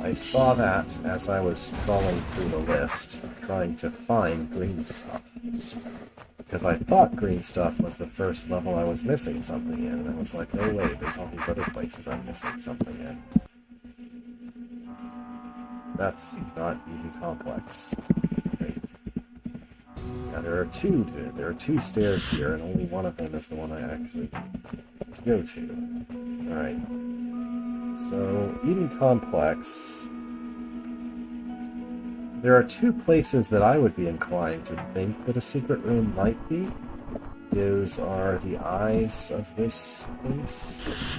I saw that as I was trawling through the list, trying to find green stuff. Because I thought green stuff was the first level I was missing something in, and I was like, oh wait, there's all these other places I'm missing something in. That's not Eden Complex. Okay. Now there are two stairs here, and only one of them is the one I actually go to. Alright. So, Eden Complex... There are two places that I would be inclined to think that a secret room might be. Those are the eyes of this place.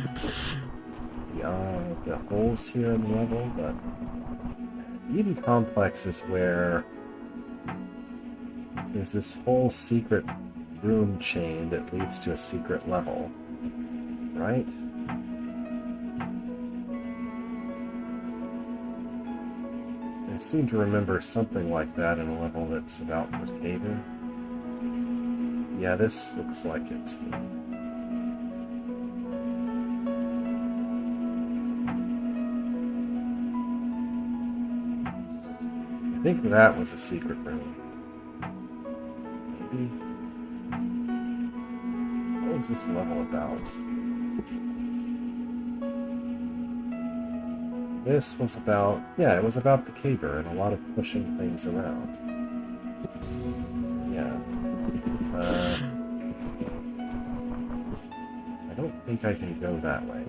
The holes here in the level, but... Eden Complex is where there's this whole secret room chain that leads to a secret level. Right? I seem to remember something like that in a level that's about the caver. Yeah, this looks like it to me. I think that was a secret room. Maybe. What was this level about? This was about, yeah, it was about the caver and a lot of pushing things around. Yeah. I don't think I can go that way.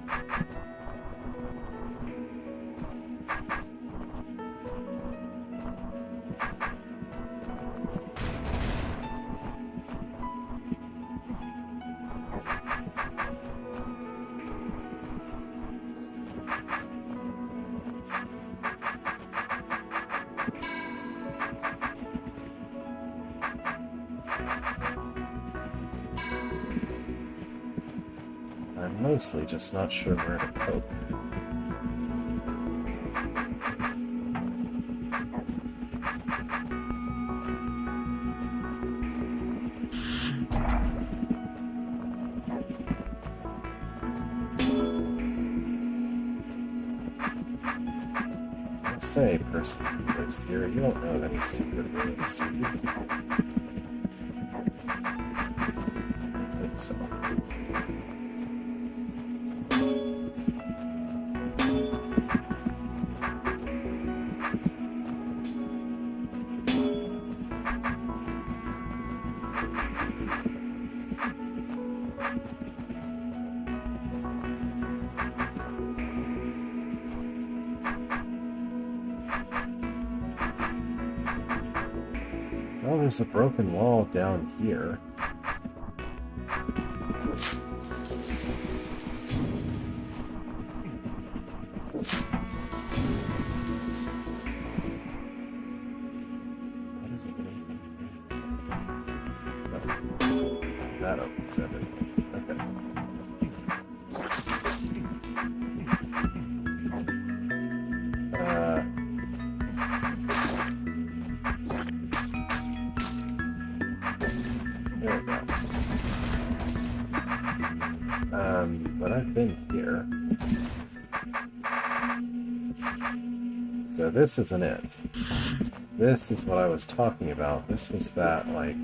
I'm mostly just not sure where to poke. Say, person who lives here, you don't know of any secret rooms, do you? I think so. Well, there's a broken wall down here. What is it that opens this? Oh, that opens everything. Okay. There we go. But I've been here. So this isn't it. This is what I was talking about. This was that, like,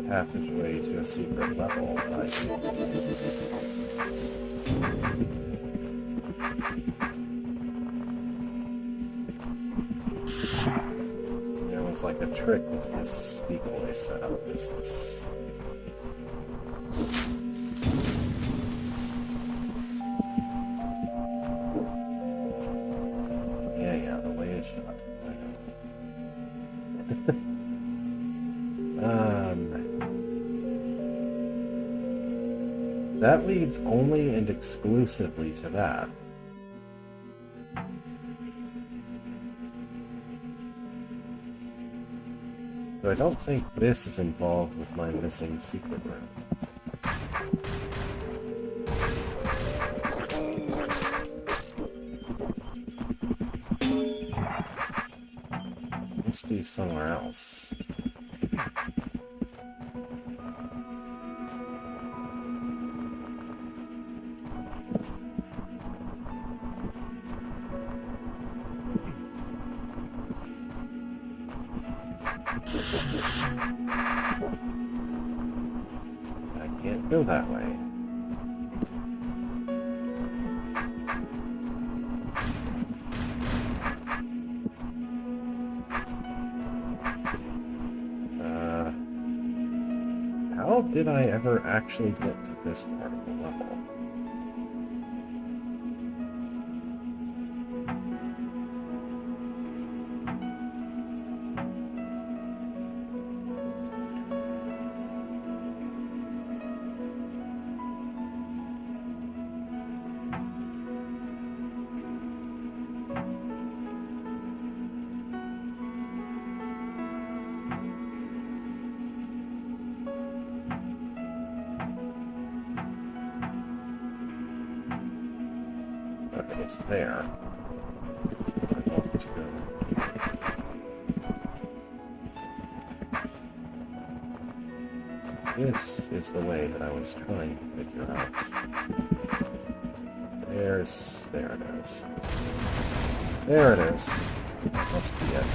passageway to a secret level. Like, there was like a trick with this decoy setup business. Yeah, the way is shut. That leads only and exclusively to that. So I don't think this is involved with my missing secret room. Must be somewhere else. Can't go that way. How did I ever actually get to this part of the level? Okay, it's there. I want to go. This is the way that I was trying to figure out. There it is. There it is. Must be it.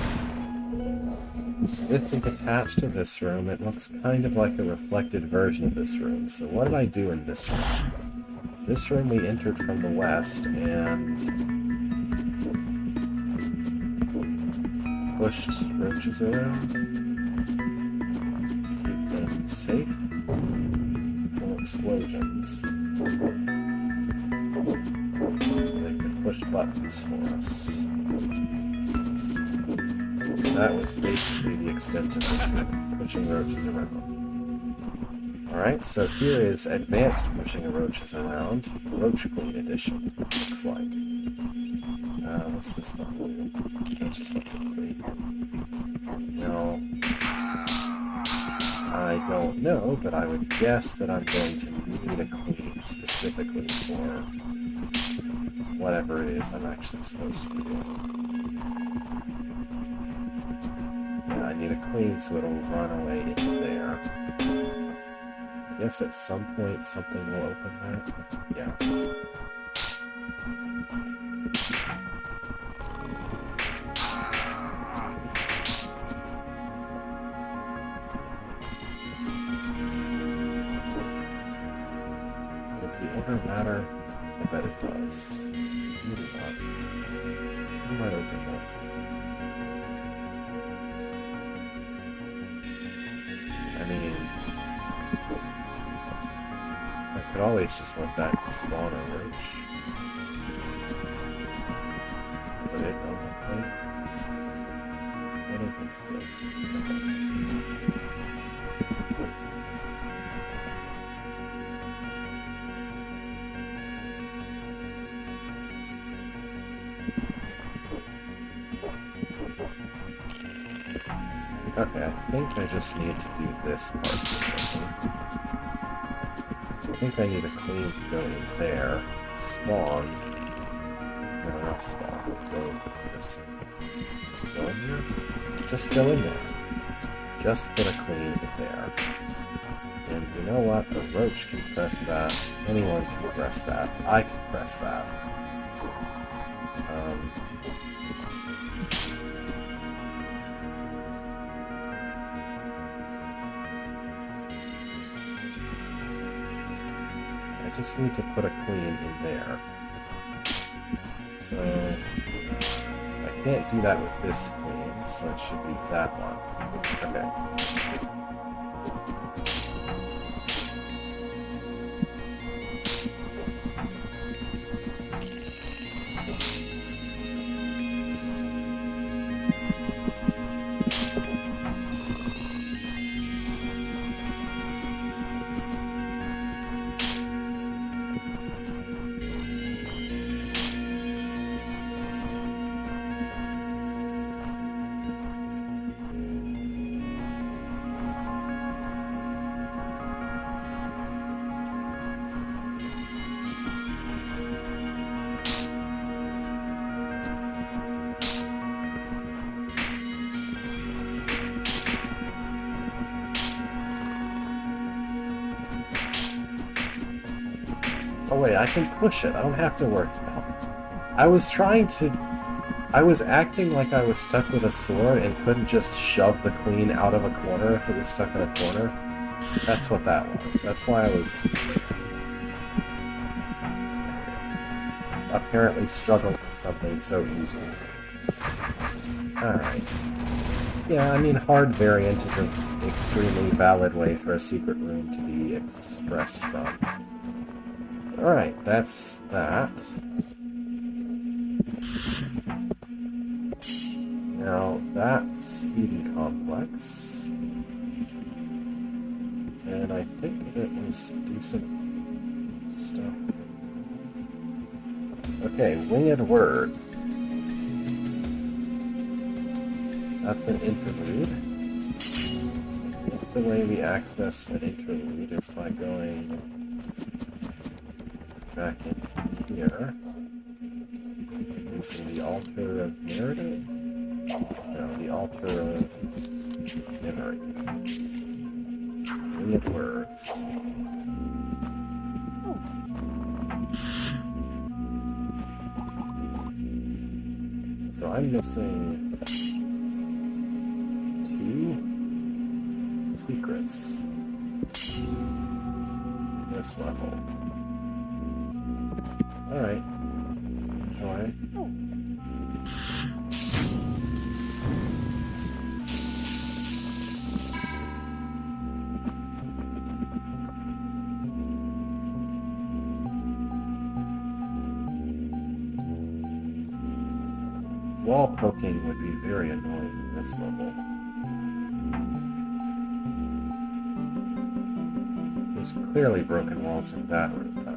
This is attached to this room. It looks kind of like a reflected version of this room. So what did I do in this room? This room we entered from the west and pushed roaches around to keep them safe from explosions. So they could push buttons for us. That was basically the extent of this room, pushing roaches around. Alright, so here is advanced pushing of roaches around, Roach Queen edition, looks like. What's this button do? That just lets it free. No. I don't know, but I would guess that I'm going to need a queen specifically for whatever it is I'm actually supposed to be doing. Yeah, I need a queen so it'll run away into there. I guess at some point something will open that. Yeah. Does the order matter? I bet it does. Maybe not. I might open this. I mean, I could always just let that spawn a roach. Put it on the place. What opens this? Okay, I think I just need to do this part. I think I need a queen to go in there, spawn. No, not spawn. Go, just go in there. Just go in there. Just put a queen in there. And you know what? A roach can press that. Anyone can press that. I can press that. I just need to put a queen in there. So I can't do that with this queen, so it should be that one. Okay. Oh wait, I can push it. I don't have to work now. I was acting like I was stuck with a sword and couldn't just shove the queen out of a corner if it was stuck in a corner. That's what that was. That's why I was apparently struggling with something so easy. Alright. Yeah, I mean, hard variant is an extremely valid way for a secret room to be expressed from. Alright, that's that. Now, that's Eden Complex. And I think that was decent stuff. Okay, Winged Word. That's an interlude. I think the way we access an interlude is by going back in here. Using the altar of narrative? No, the altar of memory. Winged Words. So I'm missing 2 secrets in this level. Alright. Try. Wall poking would be very annoying in this level. There's clearly broken walls in that room, though.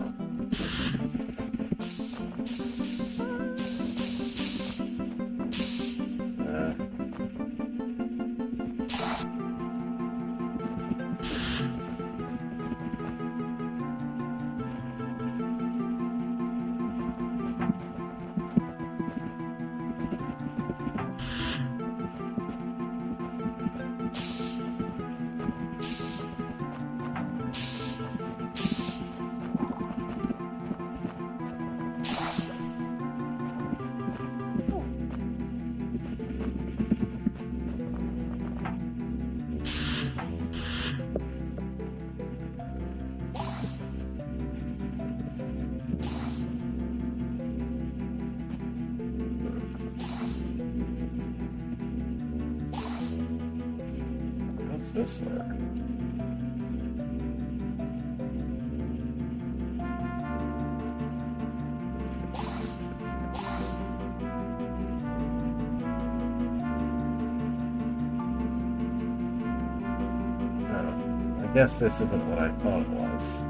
How's this work? I guess this isn't what I thought it was.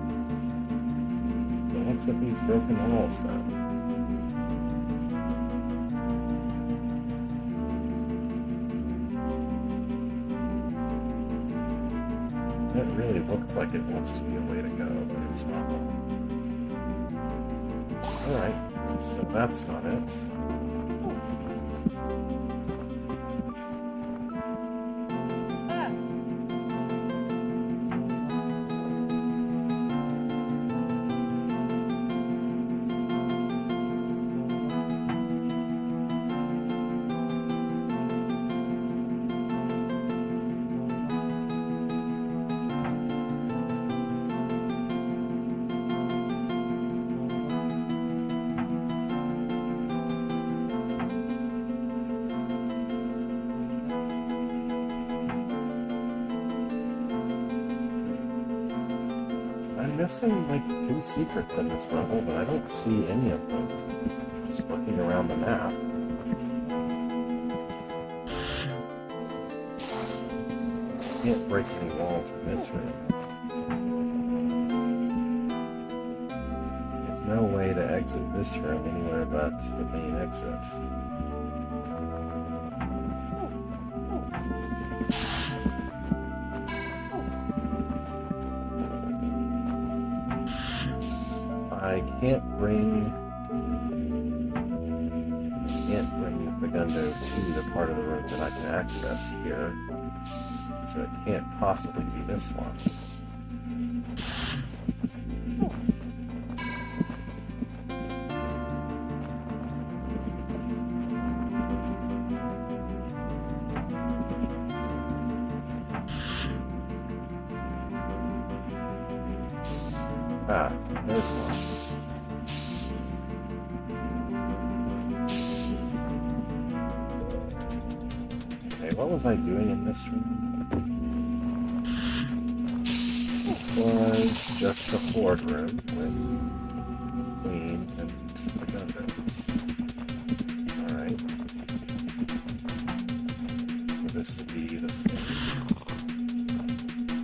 So what's with these broken walls, though? It really looks like it wants to be a way to go, but it's not. Alright, so that's not it. I'm missing like 2 secrets in this level, but I don't see any of them. Just looking around the map. Can't break any walls in this room. There's no way to exit this room anywhere but the main exit. I can't bring Fagundo to the part of the room that I can access here, so it can't possibly be this one. Ah, there's one. Okay, what was I doing in this room? This was just a horde room with queens and redundants. Alright. So this will be the same.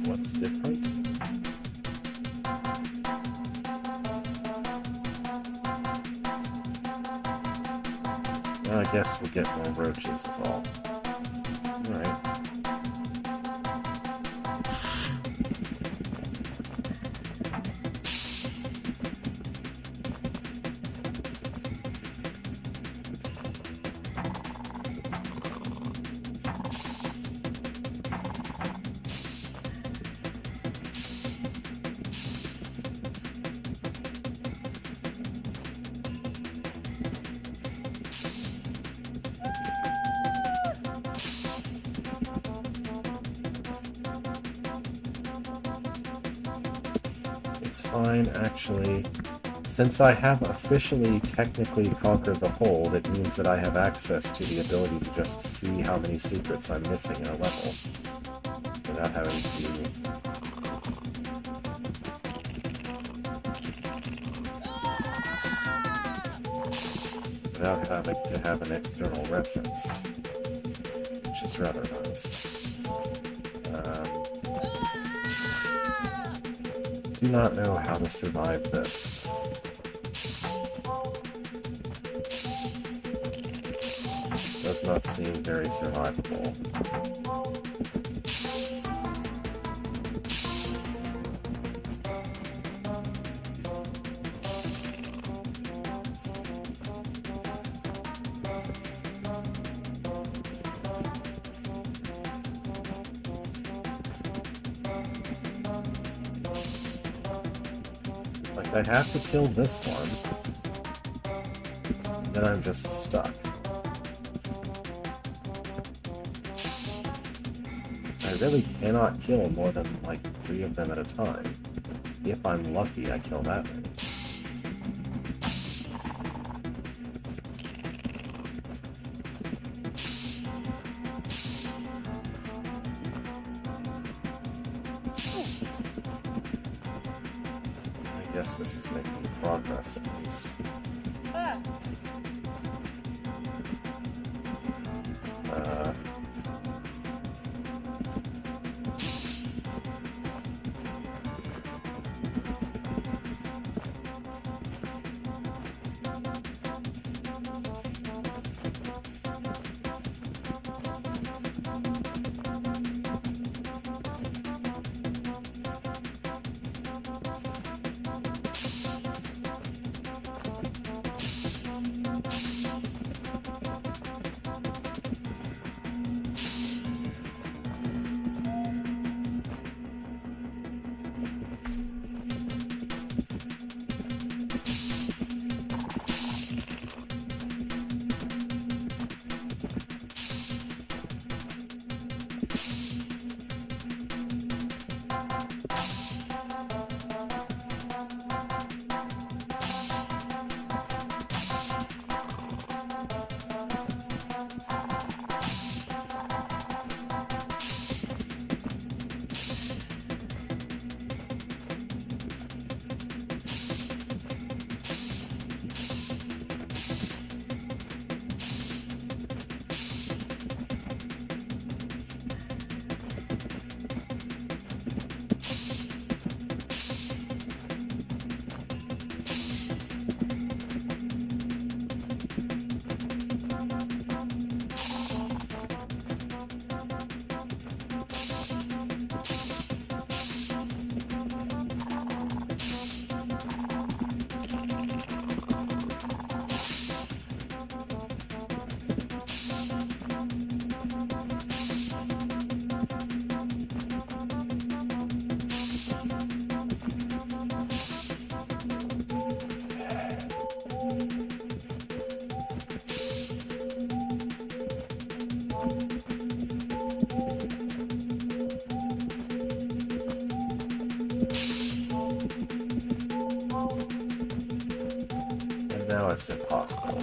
What's different? I guess we'll get more roaches is all. Alright. It's fine, actually. Since I have officially technically conquered the hold, it means that I have access to the ability to just see how many secrets I'm missing in a level. Without having to... without having to have an external reference. Which is rather nice. Do not know how to survive this. Does not seem very survivable. I have to kill this one, then I'm just stuck. I really cannot kill more than, like, 3 of them at a time. If I'm lucky, I kill that many. I guess this is making progress, at least. now it's impossible.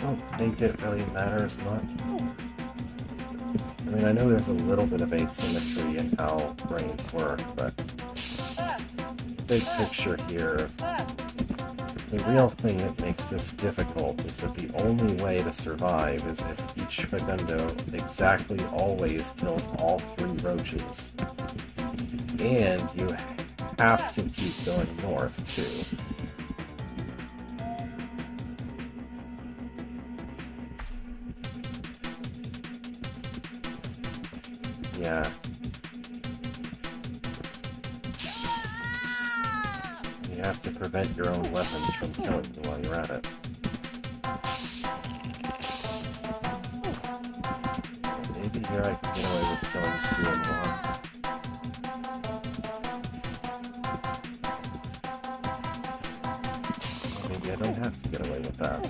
I don't think it really matters much. I mean, I know there's a little bit of asymmetry in how brains work, but big picture here, the real thing that makes this difficult is that the only way to survive is if each Fagundo exactly always kills all 3 roaches. And you have to keep going north, too. Yeah. you have to prevent your own weapons from killing you while you're at it. Maybe here I can get away with killing 2 in 1. Maybe I don't have to get away with that.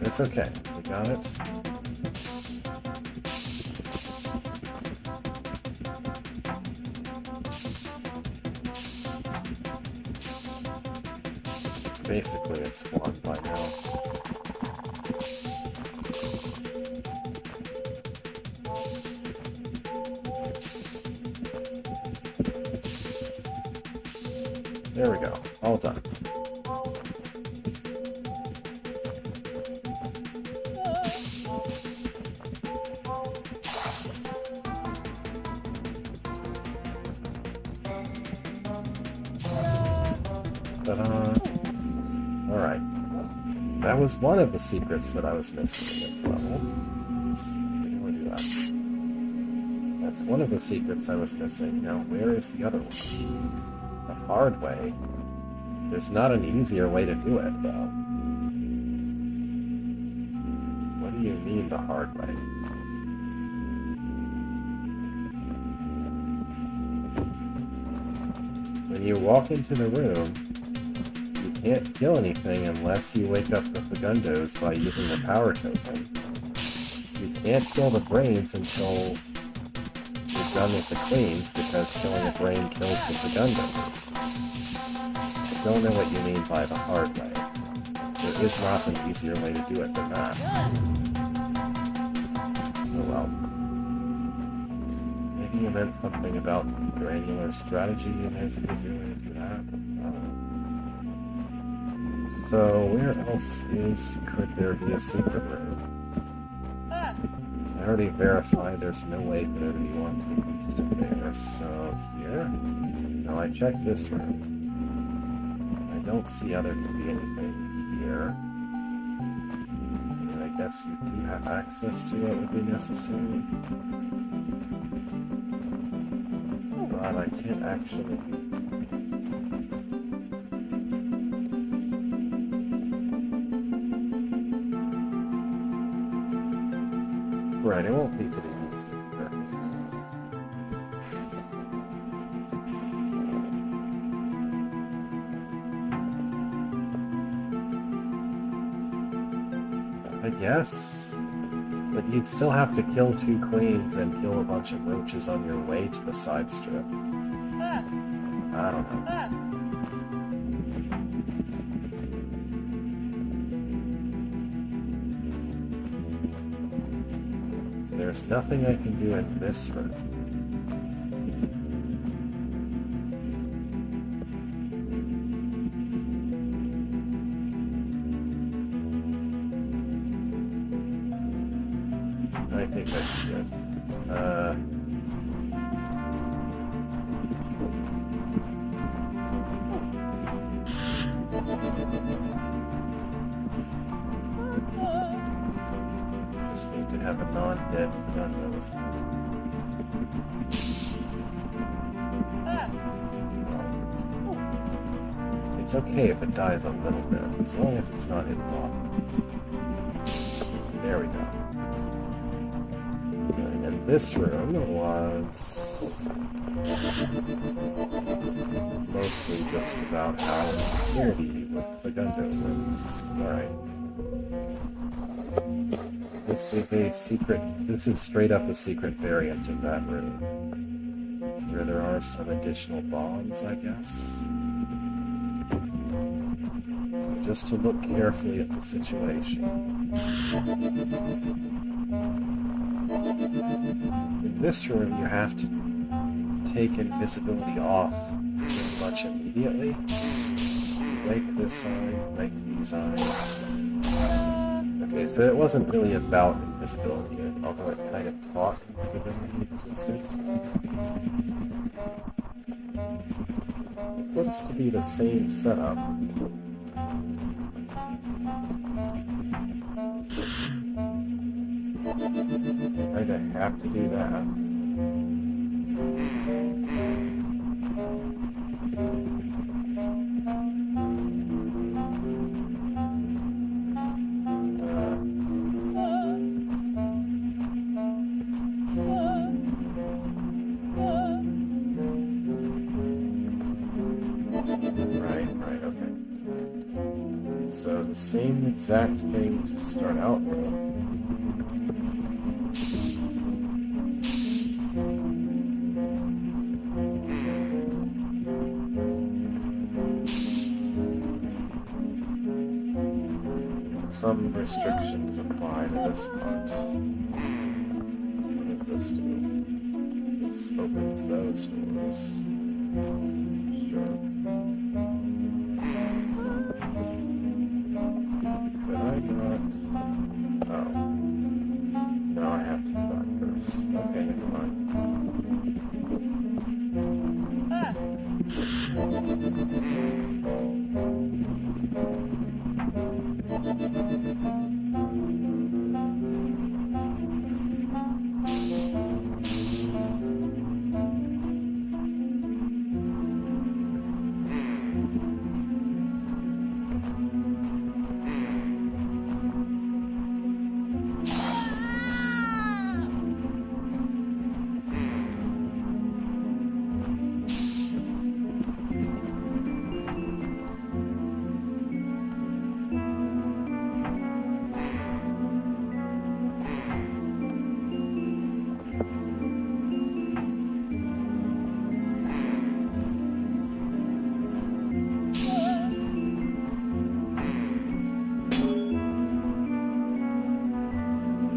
It's okay. We got it. Basically, it's won by now. There we go. All done. Alright. That was one of the secrets that I was missing in this level. Oops, I didn't want to do that. That's one of the secrets I was missing. Now, where is the other one? The hard way. There's not an easier way to do it, though. What do you mean, the hard way? When you walk into the room, you can't kill anything unless you wake up the Fagundos by using the power token. You can't kill the brains until you're done with the queens, because killing a brain kills the Fagundos. I don't know what you mean by the hard way. There is not an easier way to do it than that. Oh well. Maybe you meant something about granular strategy and there's an easier way to do that. So where else could there be a secret room? I already verified there's no way for there to be one to the east of there, so here? No, I checked this room. I don't see how there could be anything here. And I guess you do have access to what would be necessary. But I can't actually... Right, it won't be to the east either. I guess. But you'd still have to kill 2 queens and kill a bunch of roaches on your way to the side strip. I don't know. So there's nothing I can do in this room. I think that's good. Just need to have a non-dead Fagundo as well. It's okay if it dies a little bit, as long as it's not hit bottom. There we go. And this room was mostly just about how security with Fagundo works. Alright. This is a secret, this is straight up a secret variant of that room. Where there are some additional bombs, I guess. So just to look carefully at the situation. In this room, you have to take invisibility off pretty much immediately. Make this eye, make these eyes. Okay, so it wasn't really about invisibility, although it kind of thought invisibility existed. This looks to be the same setup. Kinda have to do that. Right, okay. So the same exact thing to start out with. Some restrictions apply to this part. What does this do? This opens those doors. Sure. Could I not? Oh. No, I have to do that first. Okay, never mind.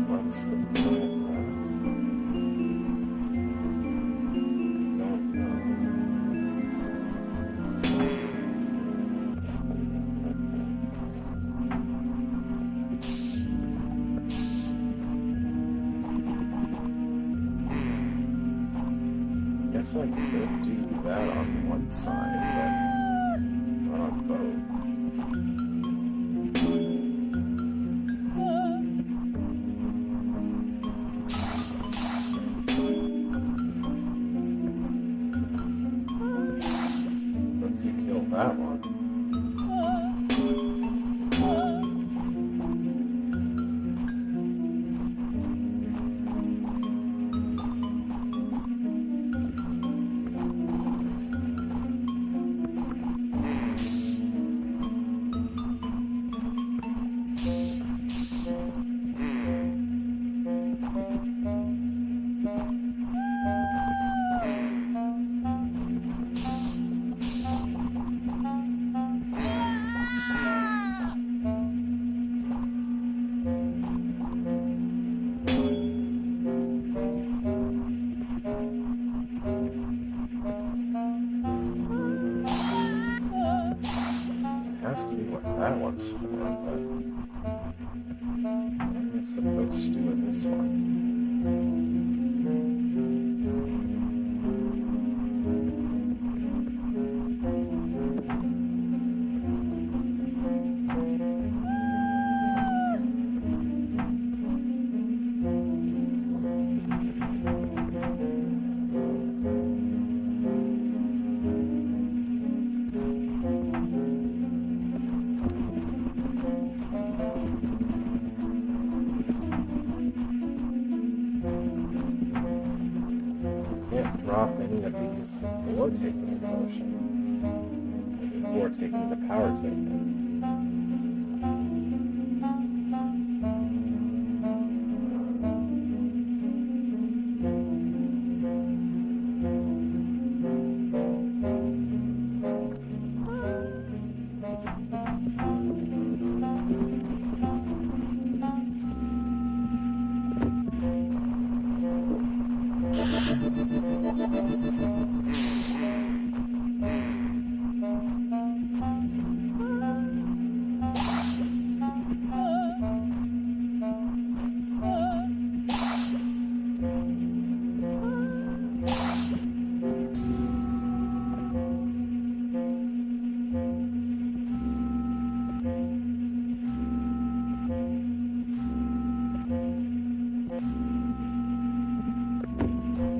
What's the point of that? Don't know. Guess I could do that on one side, but not on both. You kill that one. Has to be what that one's for, but what am I supposed to do with this one? Can't drop any of these before taking the potion. Before taking the power token.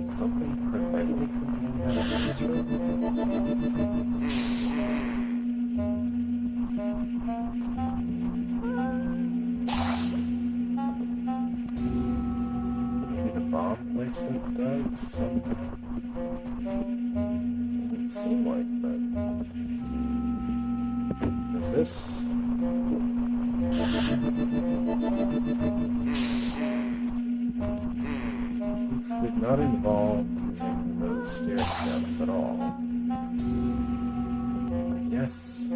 Something prevent me from getting out of this room? Maybe the bomb placement does somehow? Doesn't seem like that. Is this... This did not involve using those stair steps at all. I guess...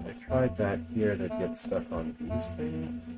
I tried that here to get stuck on these things.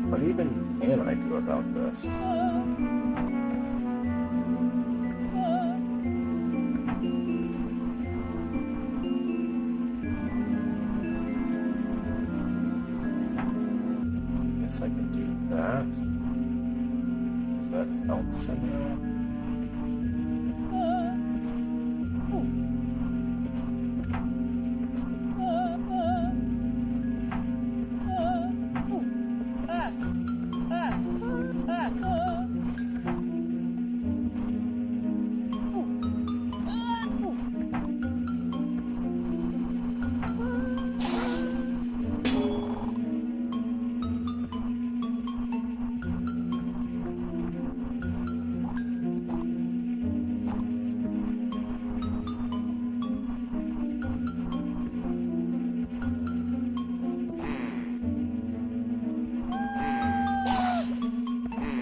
What even can I do about this? Guess I can do that. Does that help somehow?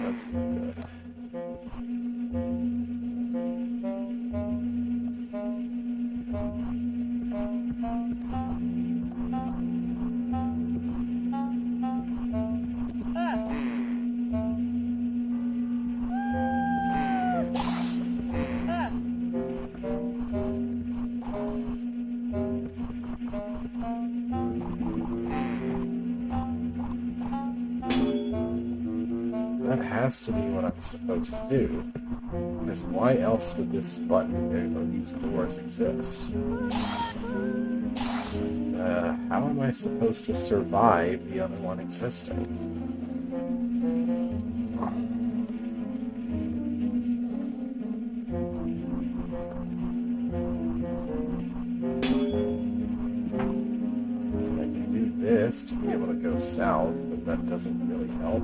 That's not good. That has to be what I'm supposed to do, because why else would this button or these doors exist? How am I supposed to survive the other one existing? this to be able to go south, but that doesn't really help.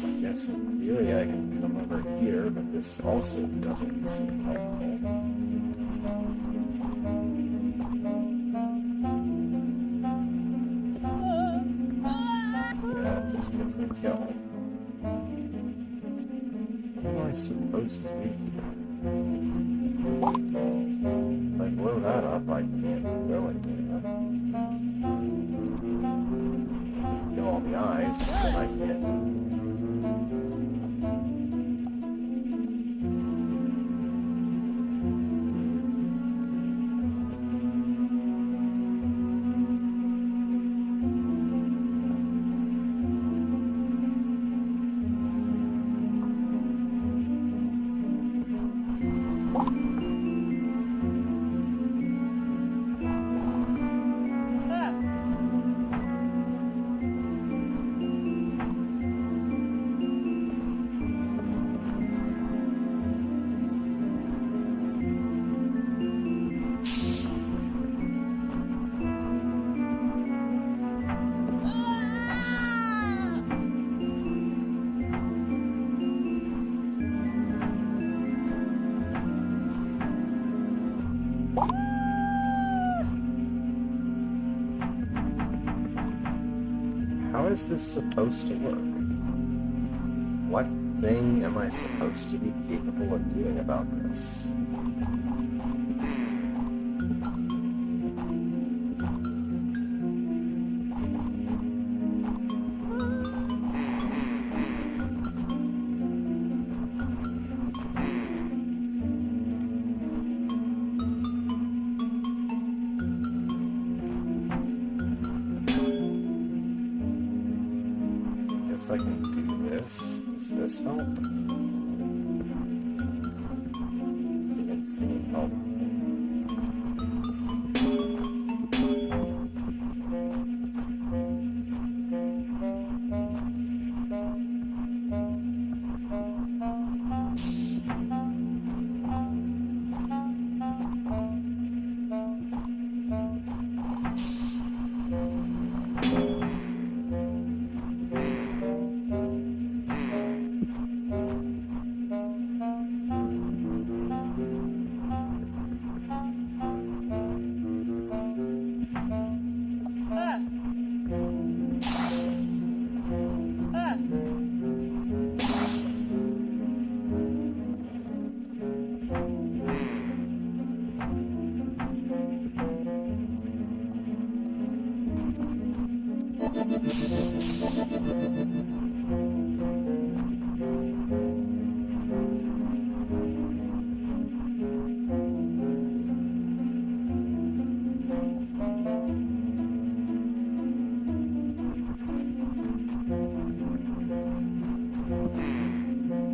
I guess in theory I can come over here, but this also doesn't seem helpful. Yeah, it just gets me killed. What am I supposed to do here? If I blow that up, I can't go anywhere. I can kill all the eyes, but then I can't move. How is this supposed to work? What thing am I supposed to be capable of doing about this? I can do this. Does this help? This doesn't seem helpful.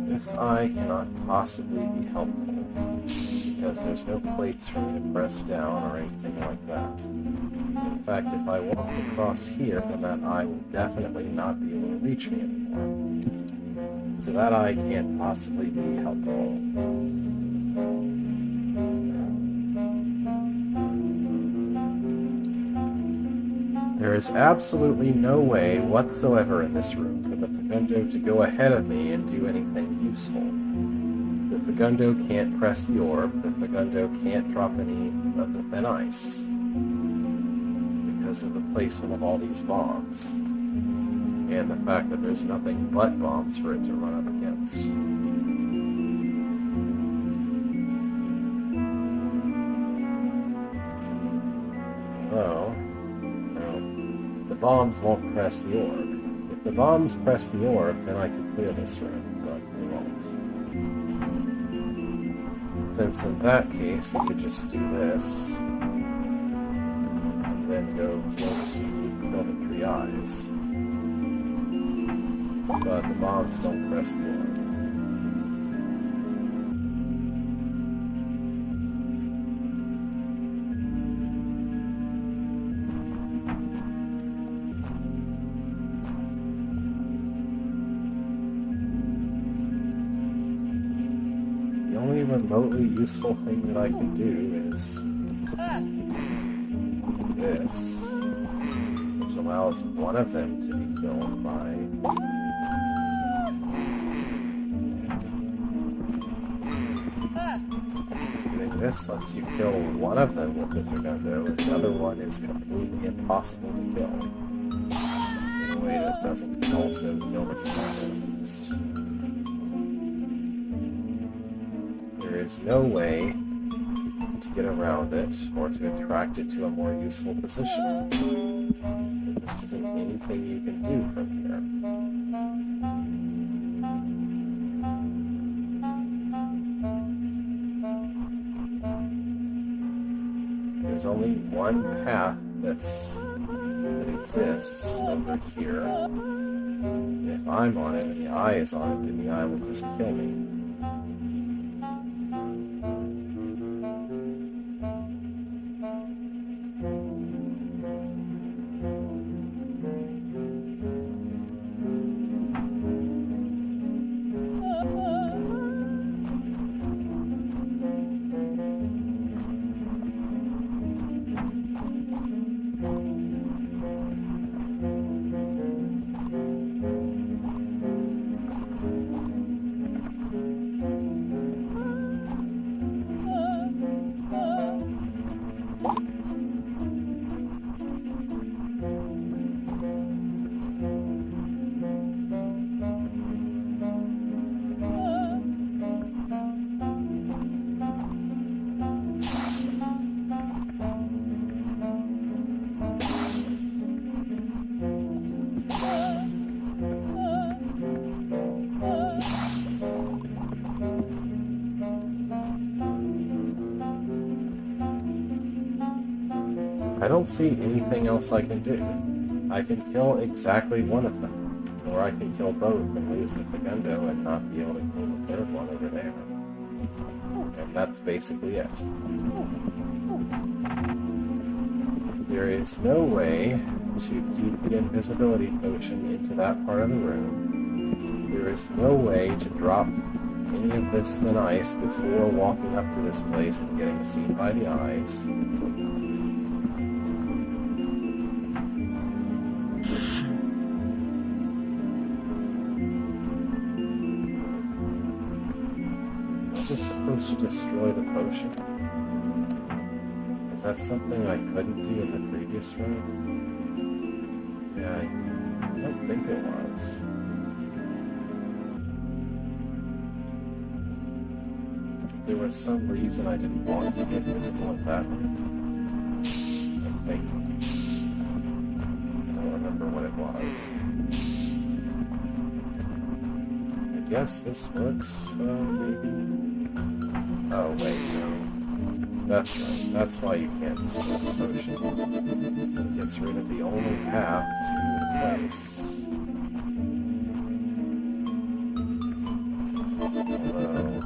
This eye cannot possibly be helpful, because there's no plates for me to press down or anything like that. In fact, if I walk across here, then that eye will definitely not be able to reach me anymore. So that eye can't possibly be helpful. There is absolutely no way whatsoever in this room for the Fagundo to go ahead of me and do anything useful. The Fagundo can't press the orb, the Fagundo can't drop any of the thin ice because of the placement of all these bombs, and the fact that there's nothing but bombs for it to run up against. Oh. The bombs won't press the orb. If the bombs press the orb, then I could clear this room, but they won't. Since in that case, you could just do this, and then go kill the 3 eyes. But the bombs don't press the orb. Remotely useful thing that I can do is this, which allows one of them to be killed by... Doing this lets you kill one of them with the Fagundo, and the other one is completely impossible to kill. In a way that doesn't also kill the Fagundo at least. There is no way to get around it, or to attract it to a more useful position. There just isn't anything you can do from here. There's only one path that exists over here. And if I'm on it and the eye is on it, then the eye will just kill me. I don't see anything else I can do. I can kill exactly one of them, or I can kill both and lose the Fagundo and not be able to kill the third one over there. And that's basically it. There is no way to keep the invisibility potion into that part of the room. There is no way to drop any of this thin ice before walking up to this place and getting seen by the eyes. Just supposed to destroy the potion. Is that something I couldn't do in the previous room? Yeah, I don't think it was. If there was some reason I didn't want to be invisible in that room, I think. I don't remember what it was. I guess this works, though, maybe? Oh, wait, no. That's right. That's why you can't destroy the potion. It gets rid of the only path to the place. Although...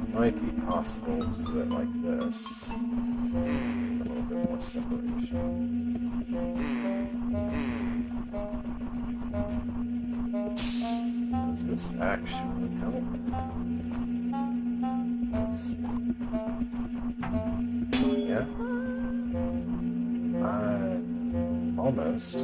it might be possible to do it like this. More separation. Does this actually help? Let's see. Yeah? Almost.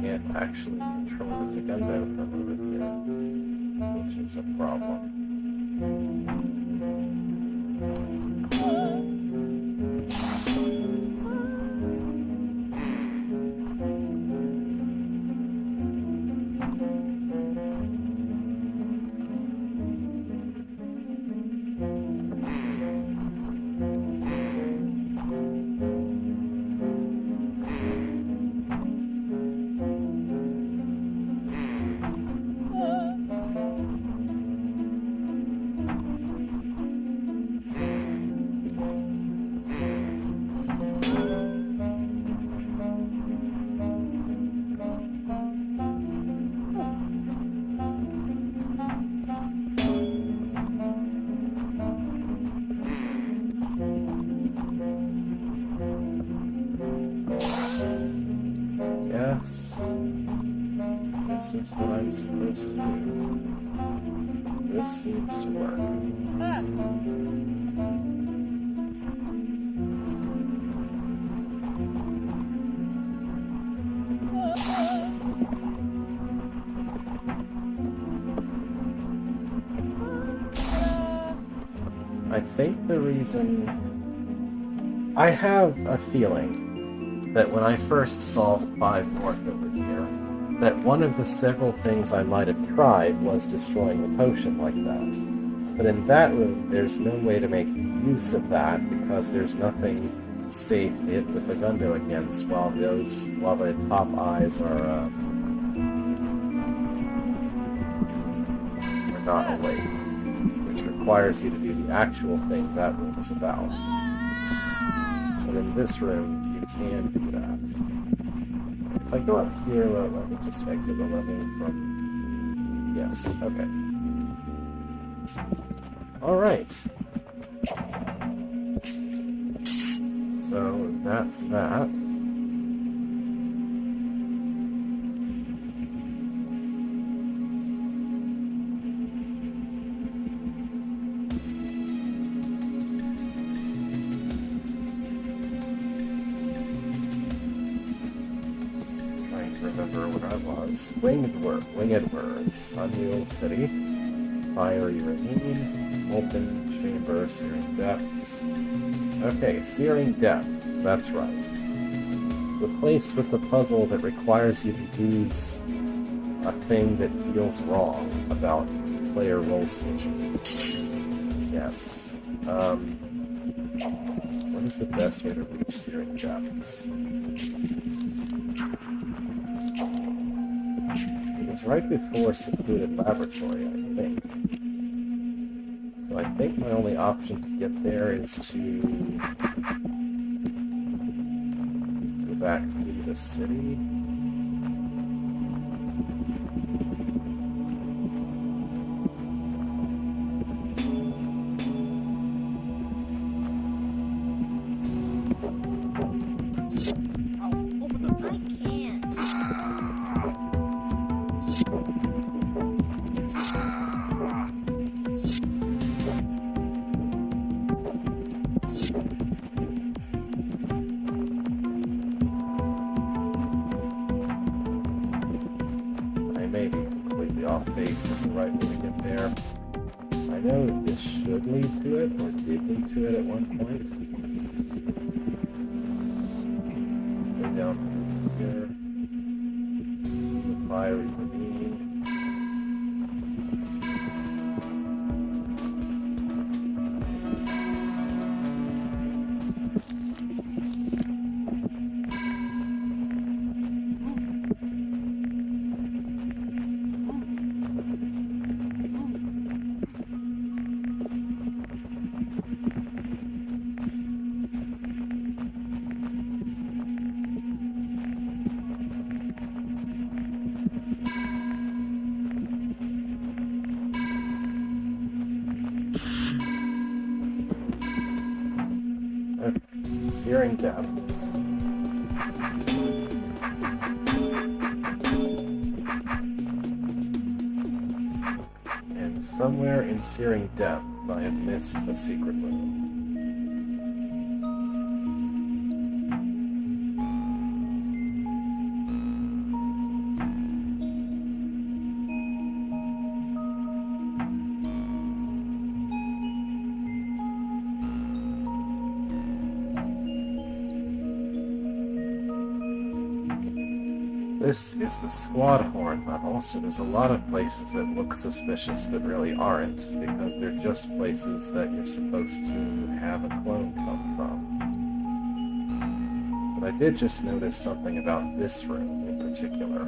Can't actually control the Fagundo from over here, which is a problem. this is what I'm supposed to do. This seems to work. I think the reason... I have a feeling that when I first saw 5 North over here, that one of the several things I might have tried was destroying the potion like that. But in that room, there's no way to make use of that because there's nothing safe to hit the Fagundo against while the top eyes are not awake, which requires you to do the actual thing that room is about. But in this room, you can do that. If I go up here, let me just exit the level from... Yes, okay. Alright. So, that's that. Remember what I was. Winged words. Unreal City. Fiery Ravine. Molten Chamber. Searing Depths. Okay, Searing Depths. That's right. The place with the puzzle that requires you to use a thing that feels wrong about player role switching. Yes. What is the best way to reach Searing Depths? It's right before Secluded Laboratory, I think. So I think my only option to get there is to go back through the city. Searing Depths. And somewhere in Searing Depths, I have missed a secret room. This is the Squad Horn level, so there's a lot of places that look suspicious but really aren't, because they're just places that you're supposed to have a clone come from. But I did just notice something about this room in particular.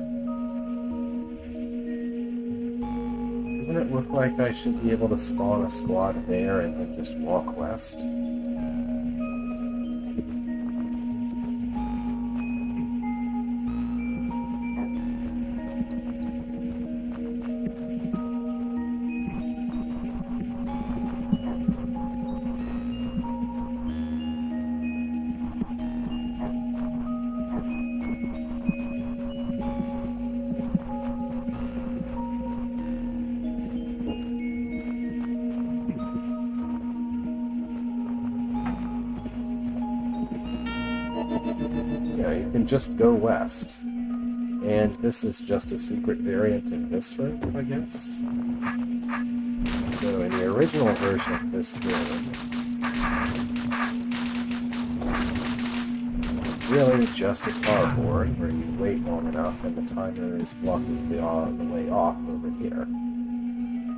Doesn't it look like I should be able to spawn a squad there and then just walk west? Yeah, you can just go west. And this is just a secret variant of this room, I guess. So in the original version of this room, it's really just a tar board where you wait long enough and the timer is blocking the way off over here.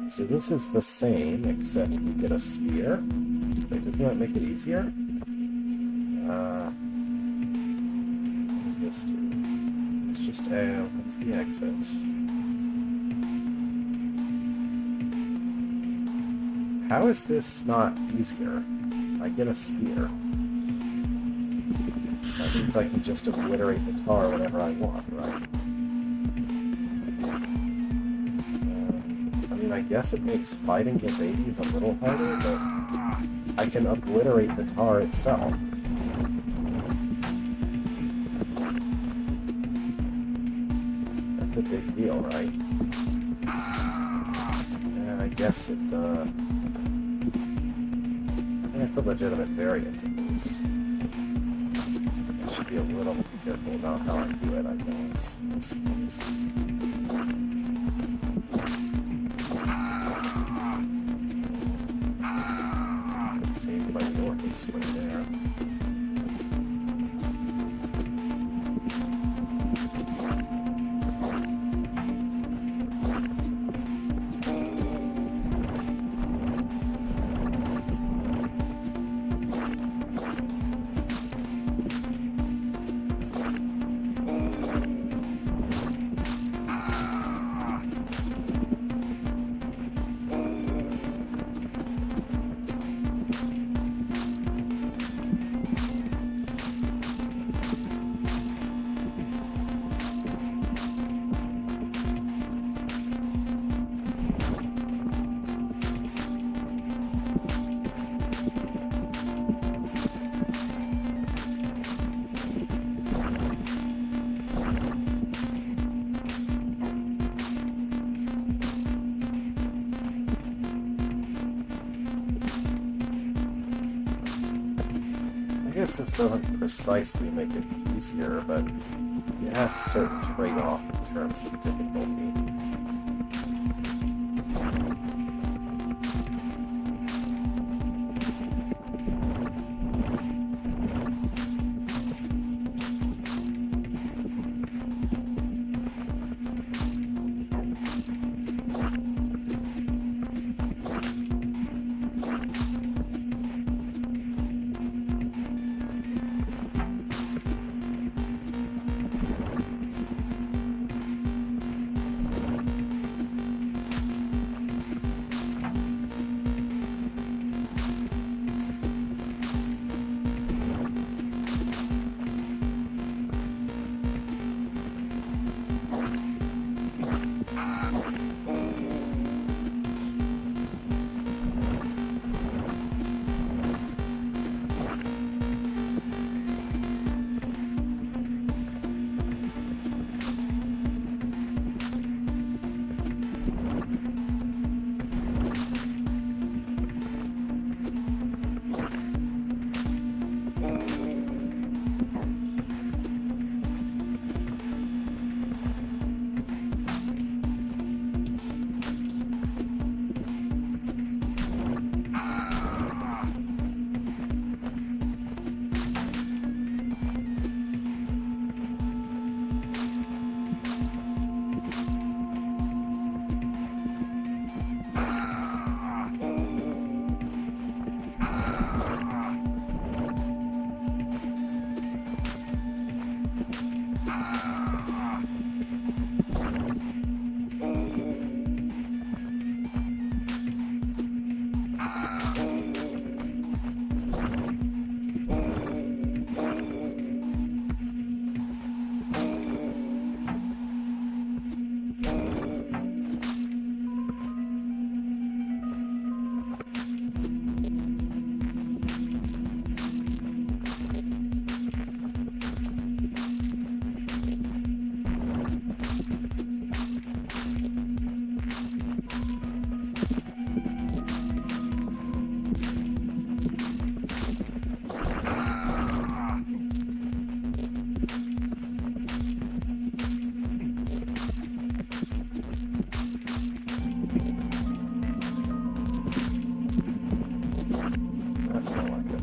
So this is the same, except you get a spear. Wait, doesn't that make it easier? What does this do? It's just A, that's the exit. How is this not easier? I get a spear. That means I can just obliterate the tar whenever I want, right? I mean, I guess it makes fighting the babies a little harder, but I can obliterate the tar itself. That's a big deal, right? Yeah, I guess it's a legitimate variant, at least. I should be a little careful about how I do it, I guess, in this case. Saved by north of square there. I guess this doesn't precisely make it easier, but it has a certain trade-off in terms of difficulty. That's more like it.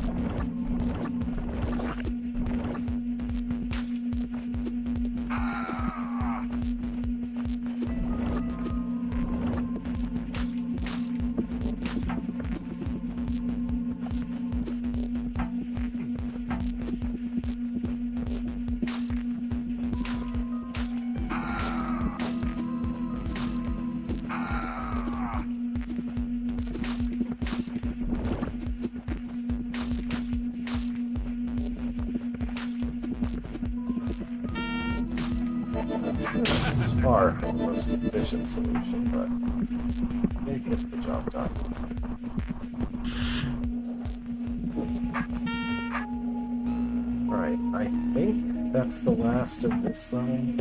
This is far from the most efficient solution, but it gets the job done. Alright, I think that's the last of this level.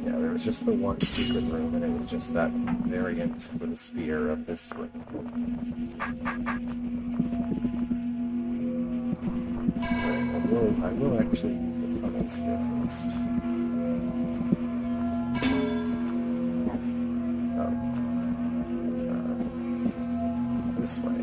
Yeah, there was just the one secret room, and it was just that variant with a spear of this room. I will actually use the tunnels here first. This way. No.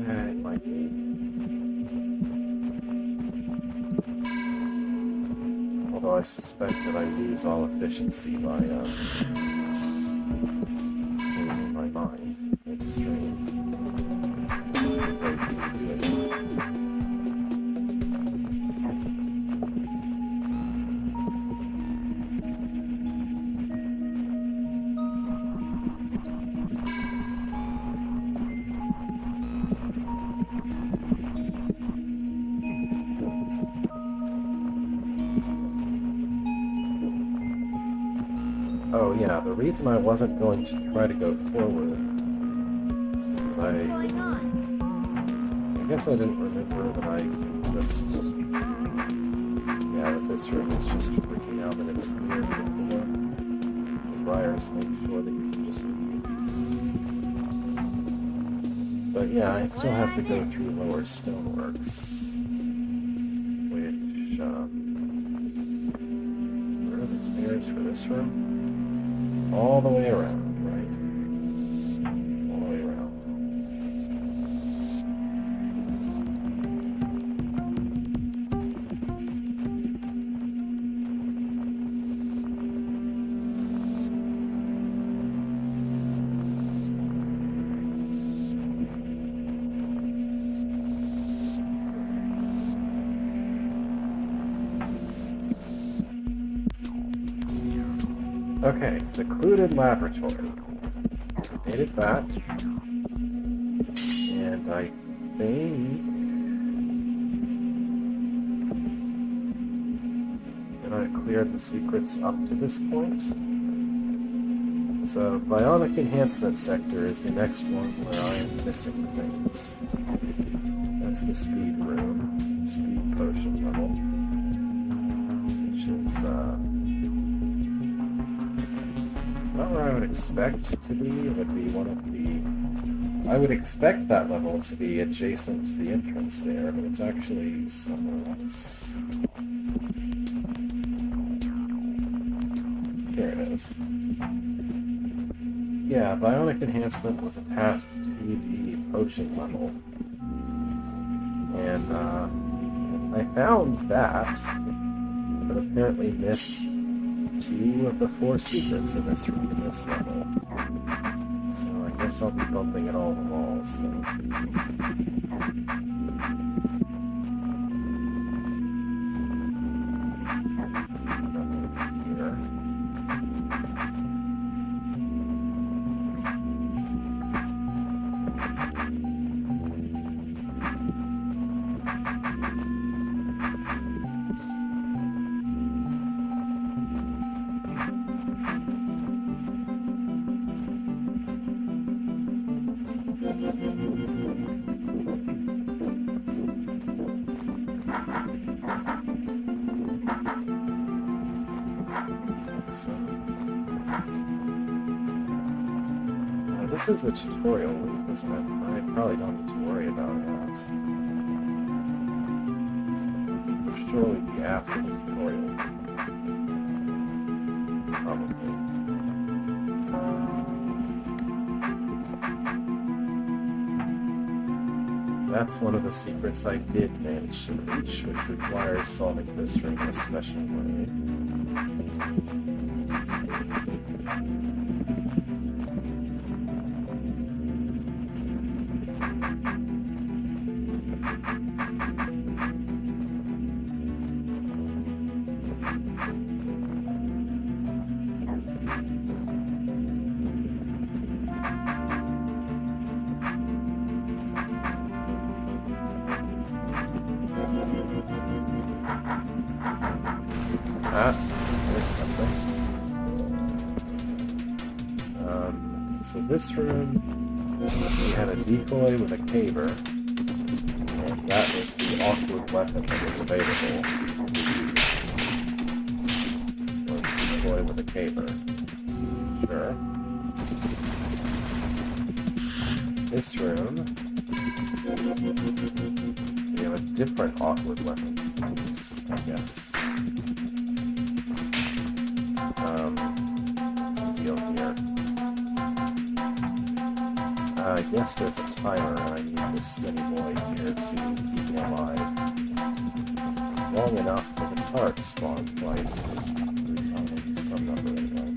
It might be. Although I suspect that I lose all efficiency by changing my mind midstream. Oh yeah, the reason I wasn't going to try to go forward is because What's going on? I guess I didn't remember that I just... Yeah, that this room is just freaking out that it's cleared before. The briars make sure that you can just leave. But yeah, I still have to go through lower stoneworks. Which, where are the stairs for this room? All the way around, right? All the way around. Okay, secluded laboratory. Made it back. And I think that I cleared the secrets up to this point. So, bionic enhancement sector is the next one where I am missing things. That's the speed room, speed potion level, which is, not where I would expect to be. It would be one of the... I would expect that level to be adjacent to the entrance there, but it's actually somewhere else. Here it is. Yeah, bionic enhancement was attached to the potion level. And, I found that, but apparently missed 2 of the 4 secrets in this level. So I guess I'll be bumping at all the walls then. Nothing here. So this is the tutorial loop, isn't it? I probably don't need to worry about that. It'll surely be after the tutorial. Probably. That's one of the secrets I did manage to reach, which requires solving this room in a special way. There's something. So this room, we had a decoy with a caber, and that is the awkward weapon that was available to use. Was decoy with a caber. Sure. This room, we have a different awkward weapon to use, I guess. What's the deal here? I guess there's a timer, and I need this skinny boy here to keep me alive long enough for the turret to spawn twice, 3 times, some number anyway.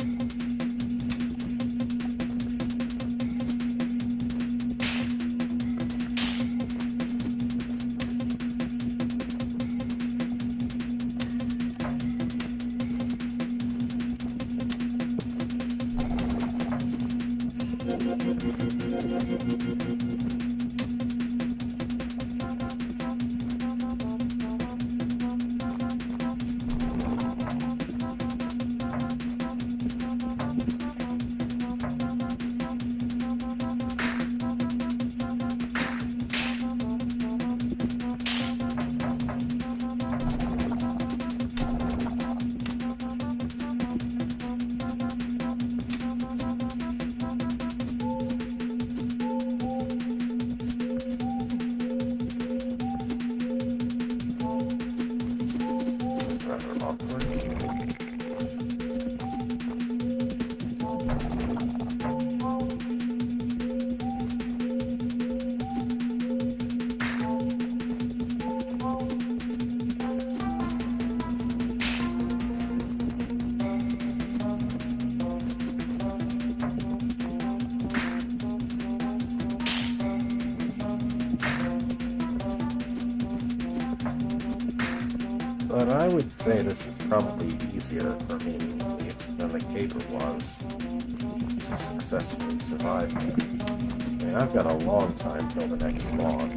But I would say this is probably easier for me, at least, than the caber was to successfully survive here. I mean, I've got a long time till the next spawn.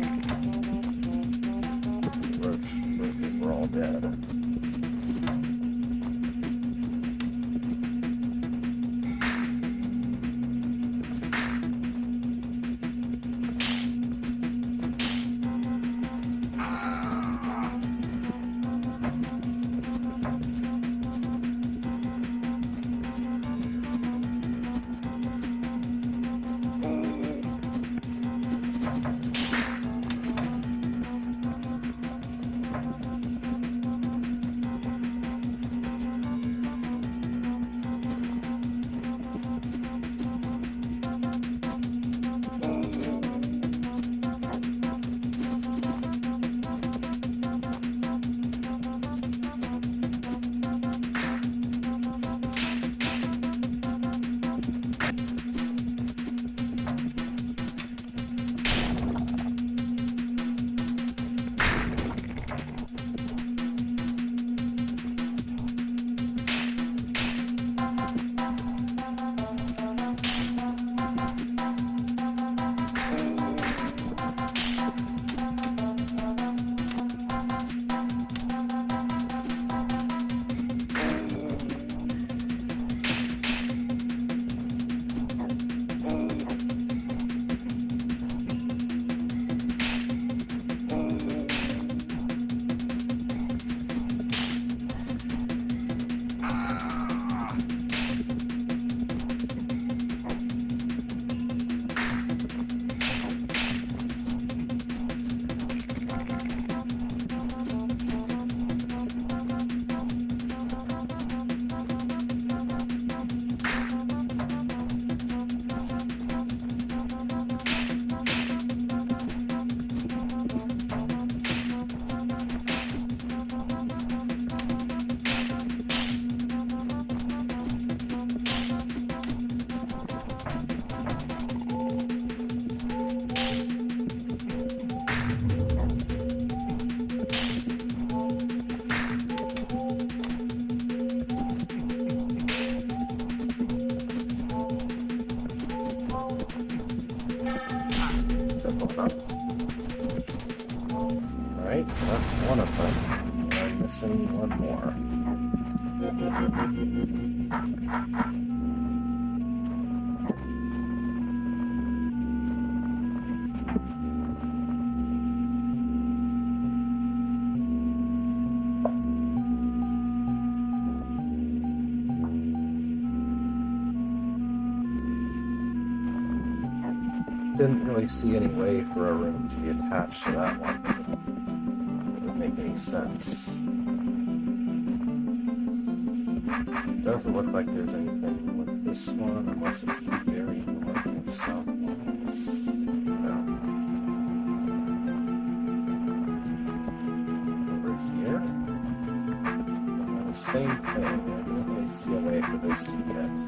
Roaches were all dead. Alright, so that's one of them. I'm missing one more. Didn't really see any way for a room to be attached to that one. It would make any sense. It doesn't look like there's anything with this one unless it's the very north or south walls. No. Over here? The same thing. I don't really see a way for this to get.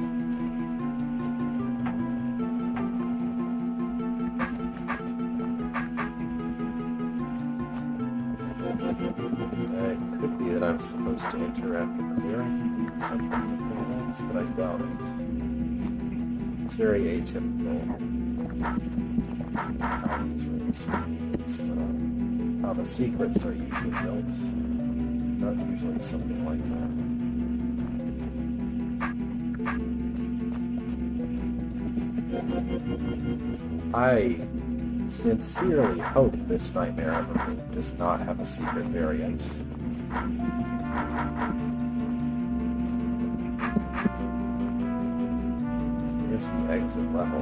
It could be that I'm supposed to enter after clearing something with the walls, but I doubt it. It's very atypical how these rooms are usually set up, how the secrets are usually built. Not usually something like that. I sincerely hope this Nightmare of a Room does not have a secret variant. Here's the exit level.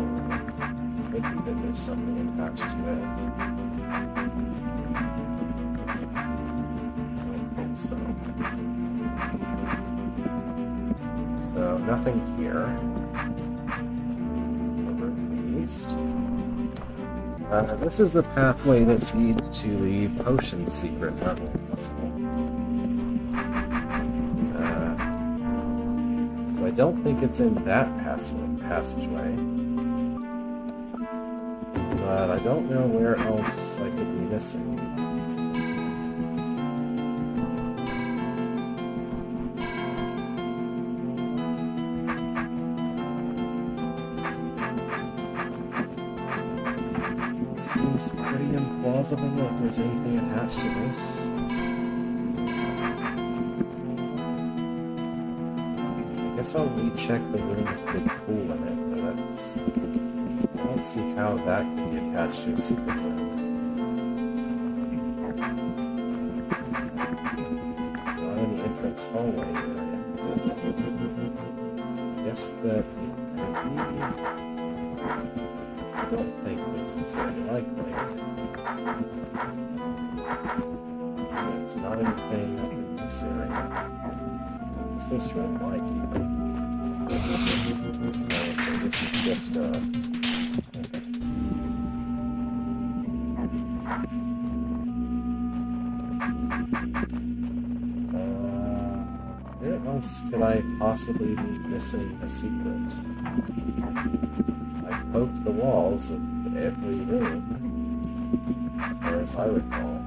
Could be that there's something attached to it. I don't think so. So, nothing here. Over to the east. This is the pathway that leads to the potion secret level. So I don't think it's in that passageway. But I don't know where else I could be missing. Seems pretty implausible that there's anything attached to this. I guess I'll recheck the room with the pool in it, but that's... I don't see how that could be attached to a secret room. Not in the entrance hallway area. I guess that it could be... I don't think this is very likely. It's not anything up in this area. What's this room like, even? Okay, this is just where else could I possibly be missing a secret? I poked the walls of every room, as far as I recall.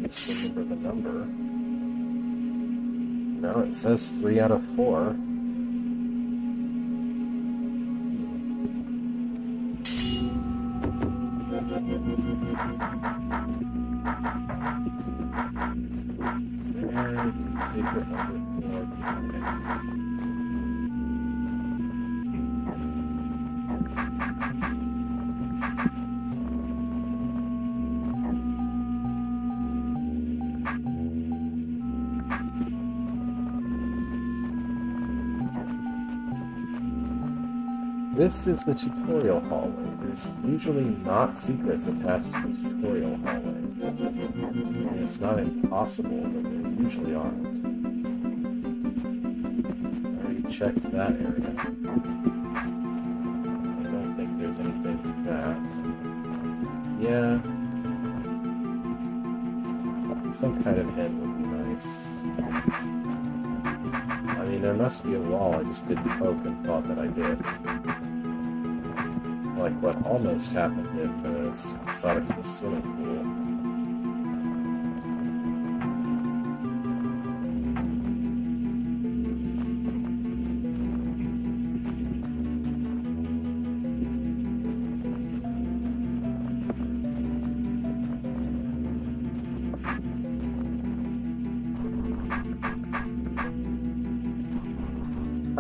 Just remember the number. No, it says 3 out of 4. And secret number 4. This is the tutorial hallway. There's usually not secrets attached to the tutorial hallway. And it's not impossible, but there usually aren't. I already checked that area. I don't think there's anything to that. Yeah. Some kind of hint would be nice. I mean, there must be a wall I just didn't poke and thought that I did. Like what almost happened in the Sonic swimming pool.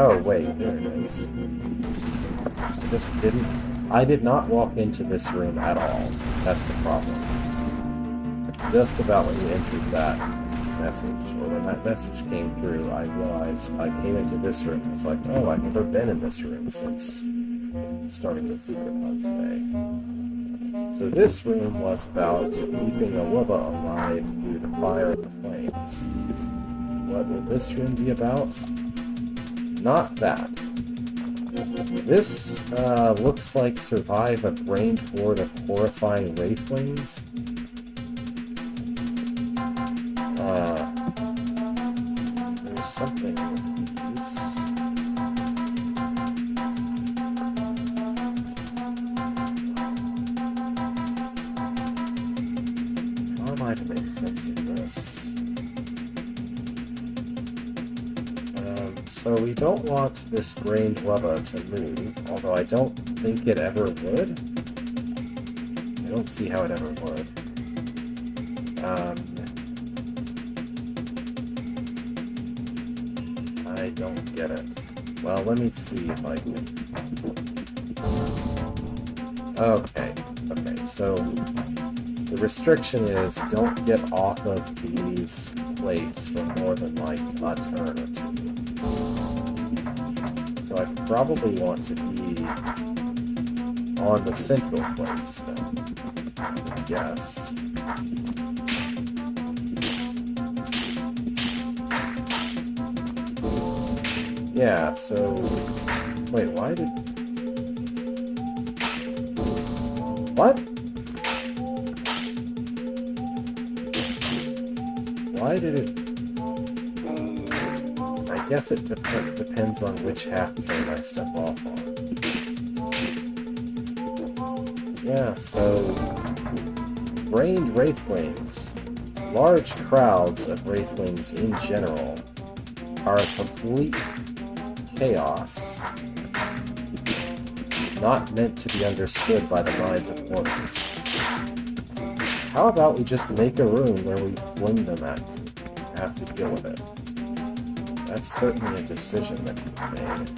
Oh, wait, there it is. I did not walk into this room at all. That's the problem. Just about when you entered that message, or when that message came through, I realized I came into this room. I was like, oh, I've never been in this room since starting the secret hunt today. So this room was about keeping a Wubba alive through the fire and the flames. What will this room be about? Not that. This looks like survive a brain horde of horrifying wraithwings. There's something with these. How am I to make sense of this? So we don't want this brained Wubba to move, although I don't think it ever would. I don't see how it ever would. I don't get it. Well, let me see if I can... Okay, so the restriction is don't get off of these plates for more than like a turn or two. So I probably want to be on the central plates then, I guess. Yeah, so... Wait, why did... What? Why did it... I guess it depends on which half turn I step off on. Yeah, so... Brained wraithwings, large crowds of wraithwings in general, are a complete chaos, not meant to be understood by the minds of mortals. How about we just make a room where we fling them at you and have to deal with it? That's certainly a decision that can be made.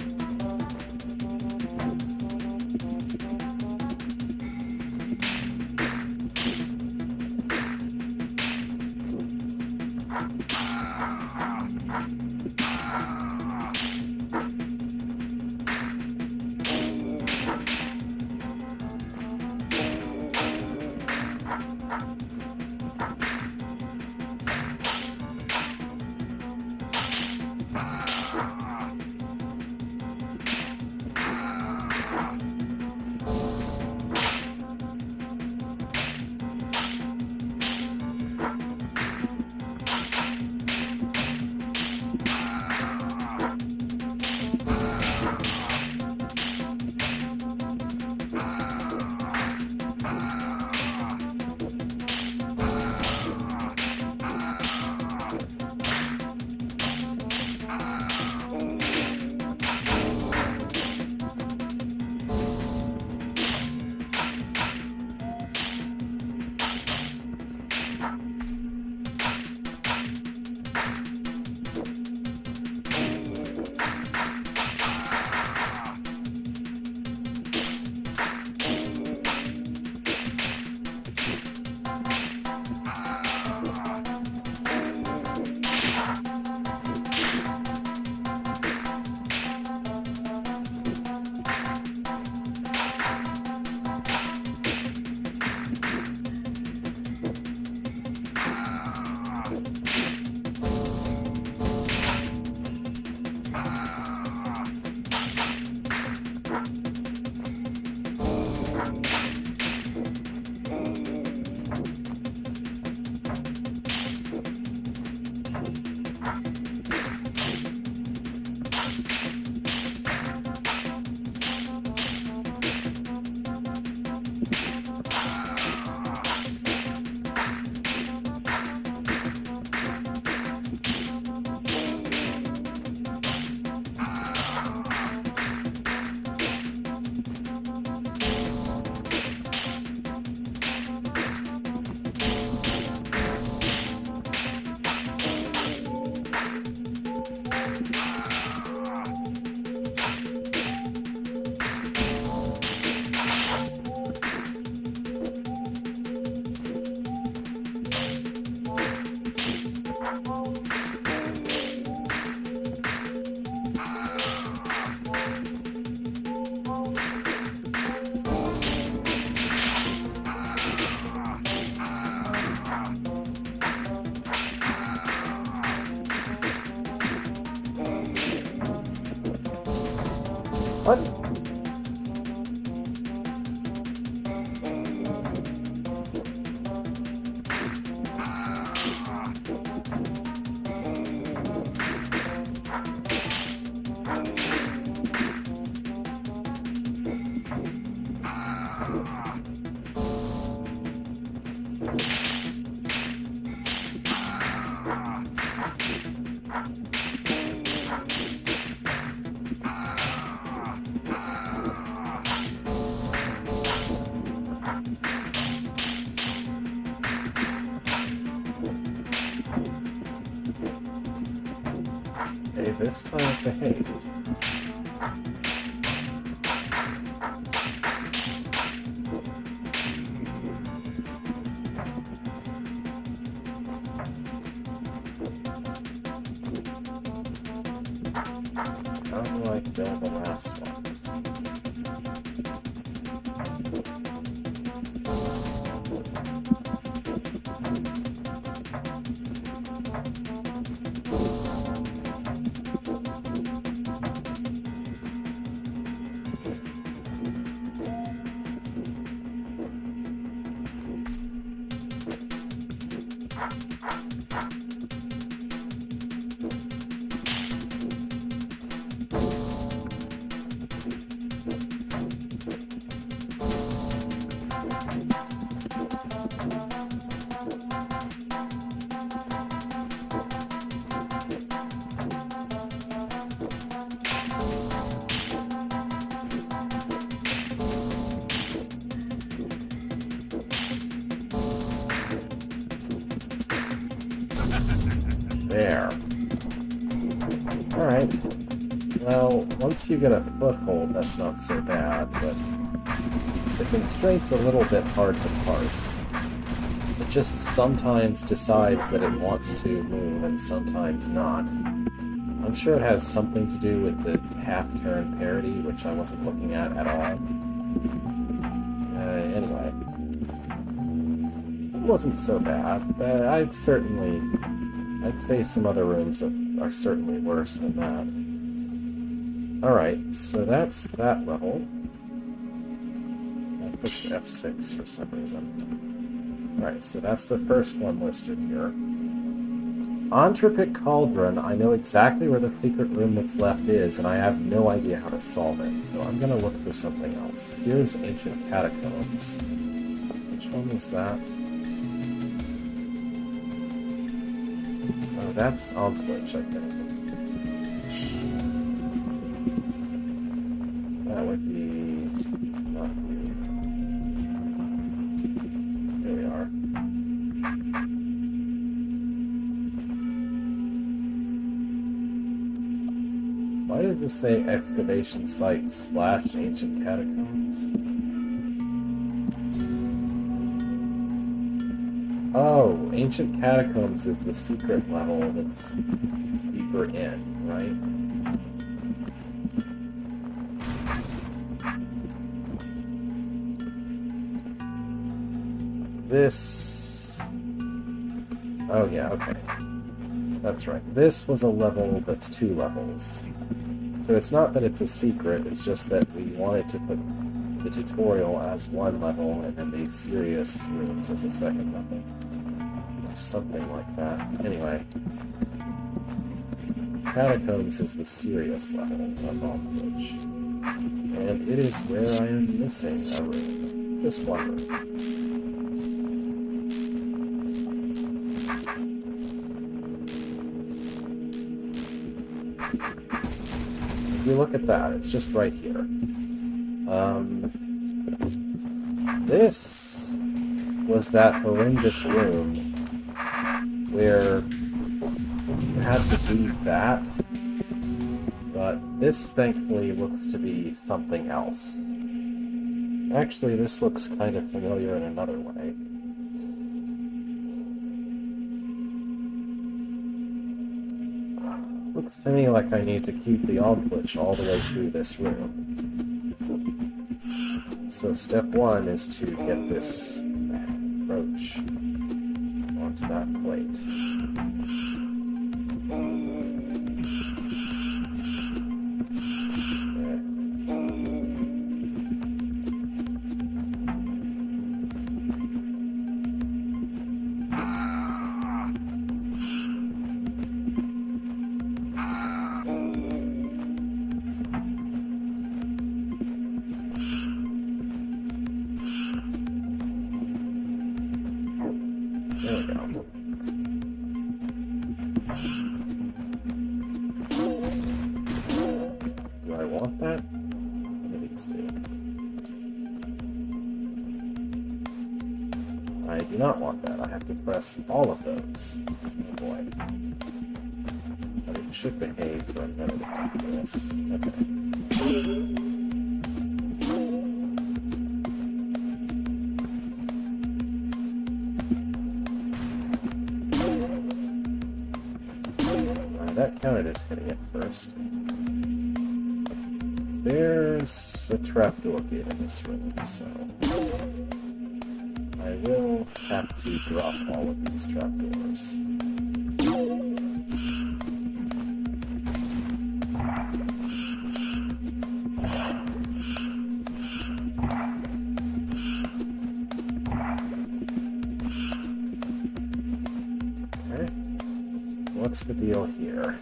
What? Okay, this time it behaved. How do I kill the last ones? There. Alright. Well, once you get a foothold, that's not so bad, but the constraint's a little bit hard to parse. It just sometimes decides that it wants to move and sometimes not. I'm sure it has something to do with the half-turn parity, which I wasn't looking at all. Anyway. It wasn't so bad, but I'd say some other rooms are certainly worse than that. Alright, so that's that level. I pushed F6 for some reason. Alright, so that's the first one listed here. Entropic Cauldron, I know exactly where the secret room that's left is, and I have no idea how to solve it, so I'm gonna look for something else. Here's Ancient Catacombs. Which one is that? Oh, that's Onglitch, I think. That would be... not here. Here we are. Why does this say excavation site / ancient catacombs? Oh, ancient catacombs is the secret level that's deeper in, right? This... oh yeah, okay. That's right. This was a level that's 2 levels. So it's not that it's a secret, it's just that we wanted to put the tutorial as 1 level and then the serious rooms as a 2nd level. Or something like that. Anyway. Catacombs is the serious level of Onglitch. And it is where I am missing a room. Just 1 room. If you look at that, it's just right here. This was that horrendous room where you had to do that, but this thankfully looks to be something else. Actually, this looks kind of familiar in another way. Looks to me like I need to keep the Onglitch all the way through this room. So step 1 is to get this roach onto that plate. Okay. those do. I do not want that. I have to press all of those. Oh boy. But it should behave for a minute like this. Okay. That counted as hitting it first. There's a trapdoor gate in this room, so I will have to drop all of these trapdoors. Okay. What's the deal here?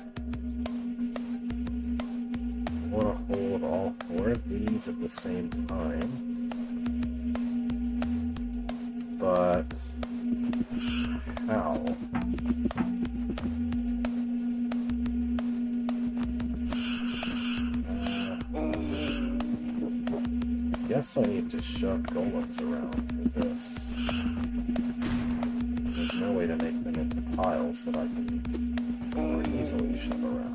I want to hold all 4 of these at the same time, but how? I guess I need to shove golems around for this. There's no way to make them into piles that I can more easily shove around.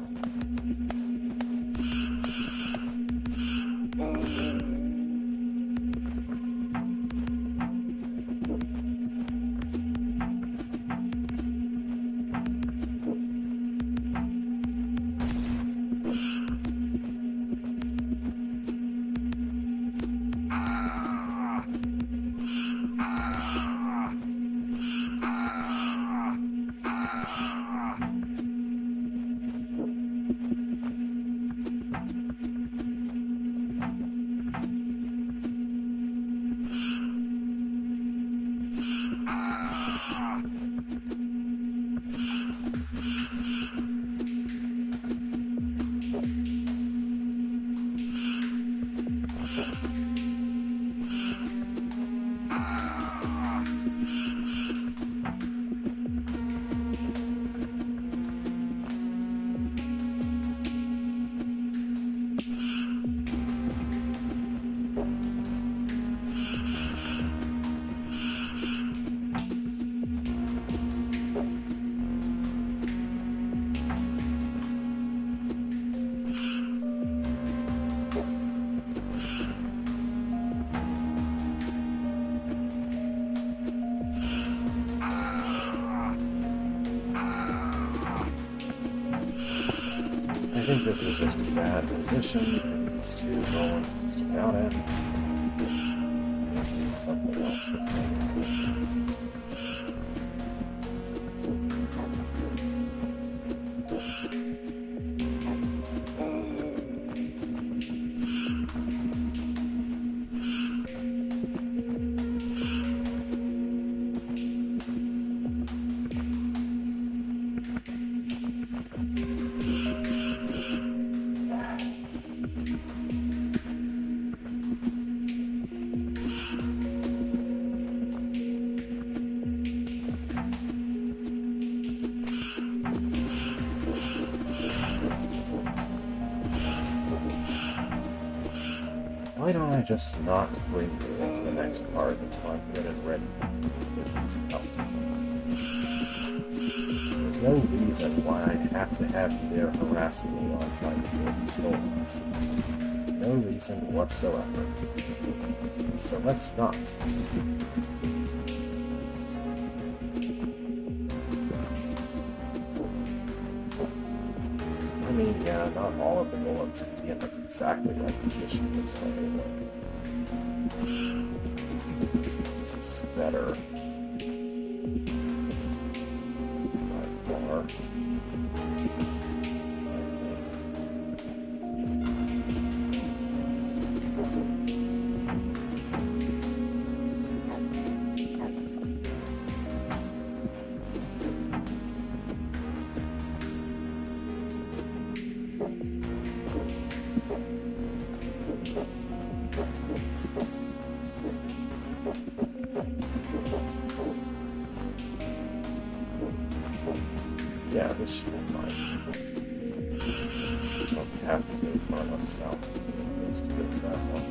I think this is just a bad position for these 2 golems to stick out at. Do something else with them. Why don't I just not bring you into the next part until I'm good and ready to help? There's no reason why I'd have to have you there harassing me while I'm trying to kill these golems. No reason whatsoever. So let's not. I mean, yeah, not all of the golems can be in exactly right position this way, but this is better by far. Yeah, this should be fine. Don't have to go far enough south. It's to get that one.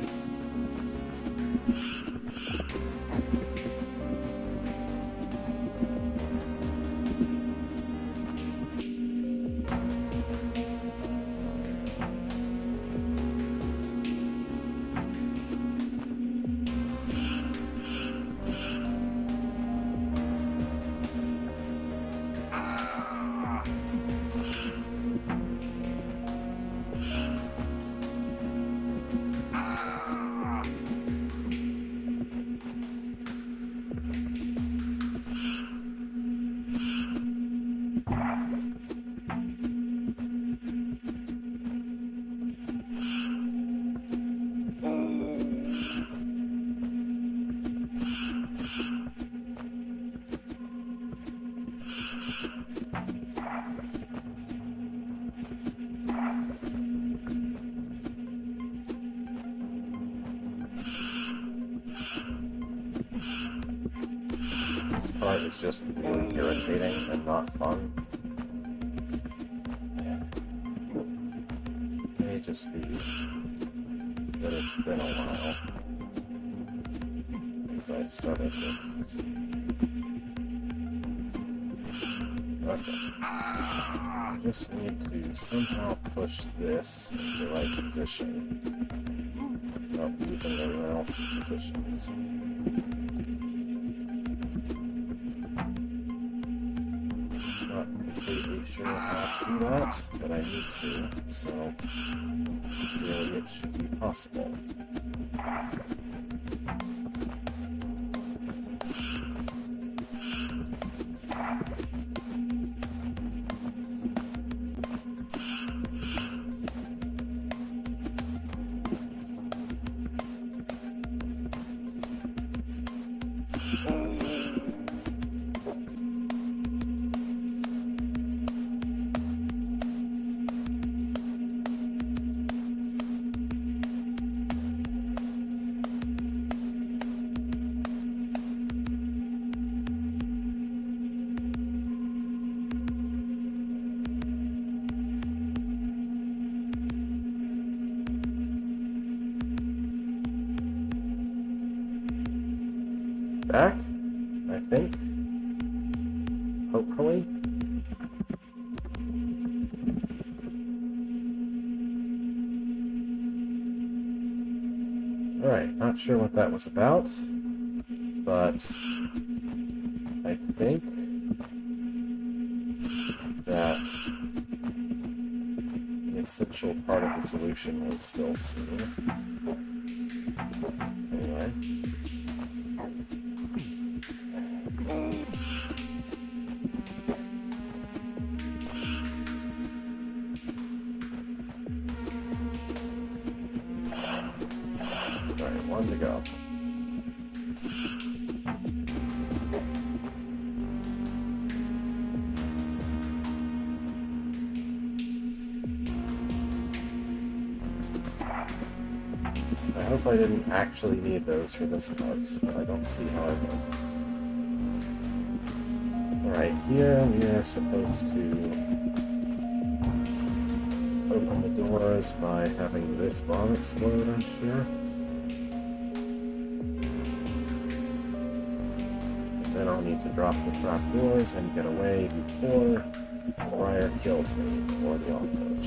This part is just really irritating and not fun. It may just be that it's been a while since I started this. Okay. I just need to somehow push this in the right position without using everyone else's positions. Not completely sure how to do that, but I need to, so really it should be possible. Back, I think. Hopefully. Alright, not sure what that was about, but I think that the essential part of the solution was still seen. Anyway. Alright, one to go. I hope I didn't actually need those for this part, but I don't see how I will. Alright, here we are supposed to open the doors by having this bomb explode, I'm sure. And then I'll need to drop the trap doors and get away before Briar kills me, or the All-Touch.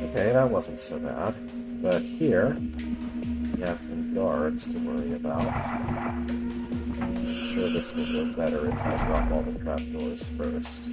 Okay, that wasn't so bad. But here, we have some guards to worry about. I'm sure this will go better if I drop all the trapdoors first.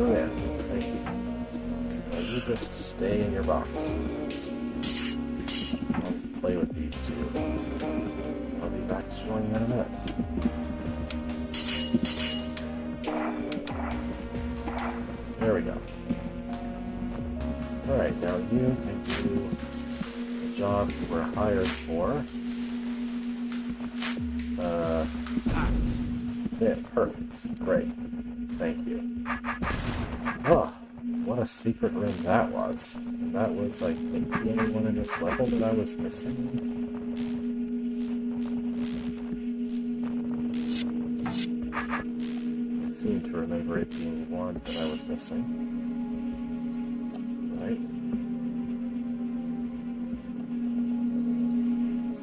Go in. Thank you. Now you just stay in your box, please. I'll play with these two. I'll be back to join you in a minute. There we go. Alright, now you can do the job you were hired for. Yeah, perfect. Great. Thank you. Oh, what a secret room that was. That was, I think, the only one in this level that I was missing. I seem to remember it being one that I was missing. Right.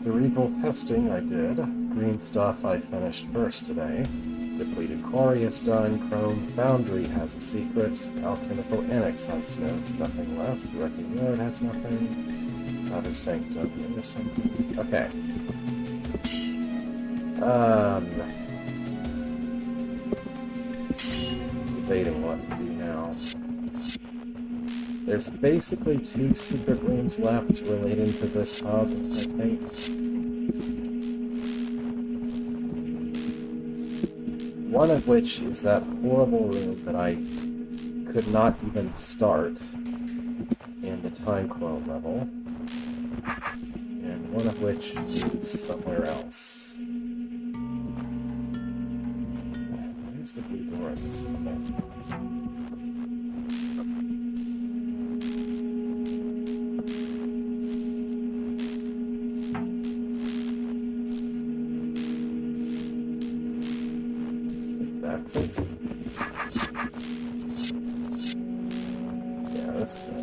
Cerebral testing I did. Green stuff I finished first today. Depleted quarry is done. Chrome Foundry has a secret. Alchemical Annex has nothing left. Wrecking Yard has nothing. Outer Sanctum, Inner Sanctum. Okay. Debating what to do now. There's basically 2 secret rooms left relating to this hub, I think. One of which is that horrible room that I could not even start in the time clone level. And one of which is somewhere else. Where's the blue door in this level? That's it. Yeah, this is it.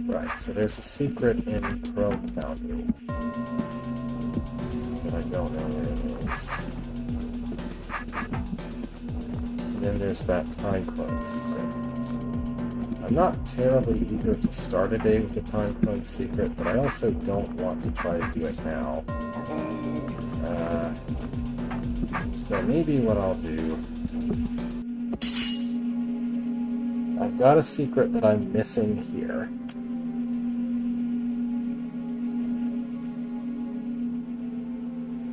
Right, so there's a secret in Chrome Foundry. But I don't know where it is. And then there's that time clone secret. I'm not terribly eager to start a day with a time clone secret, but I also don't want to try to do it now. So maybe what I'll do... I've got a secret that I'm missing here.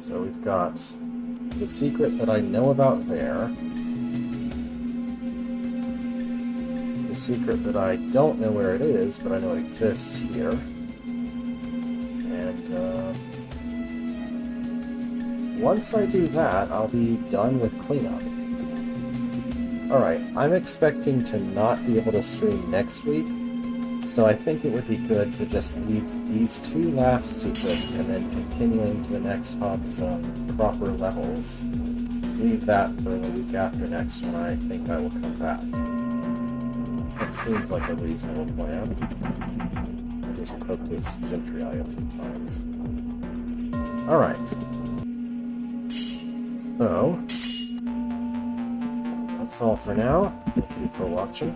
So we've got the secret that I know about there. The secret that I don't know where it is, but I know it exists here. And once I do that, I'll be done with cleanup. Alright, I'm expecting to not be able to stream next week, so I think it would be good to just leave these 2 last secrets and then continuing to the next hub's proper levels. Leave that for the week after next when I think I will come back. That seems like a reasonable plan. I'll just poke this Gentry Eye a few times. Alright. So, that's all for now. Thank you for watching.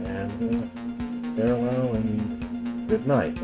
And farewell and good night.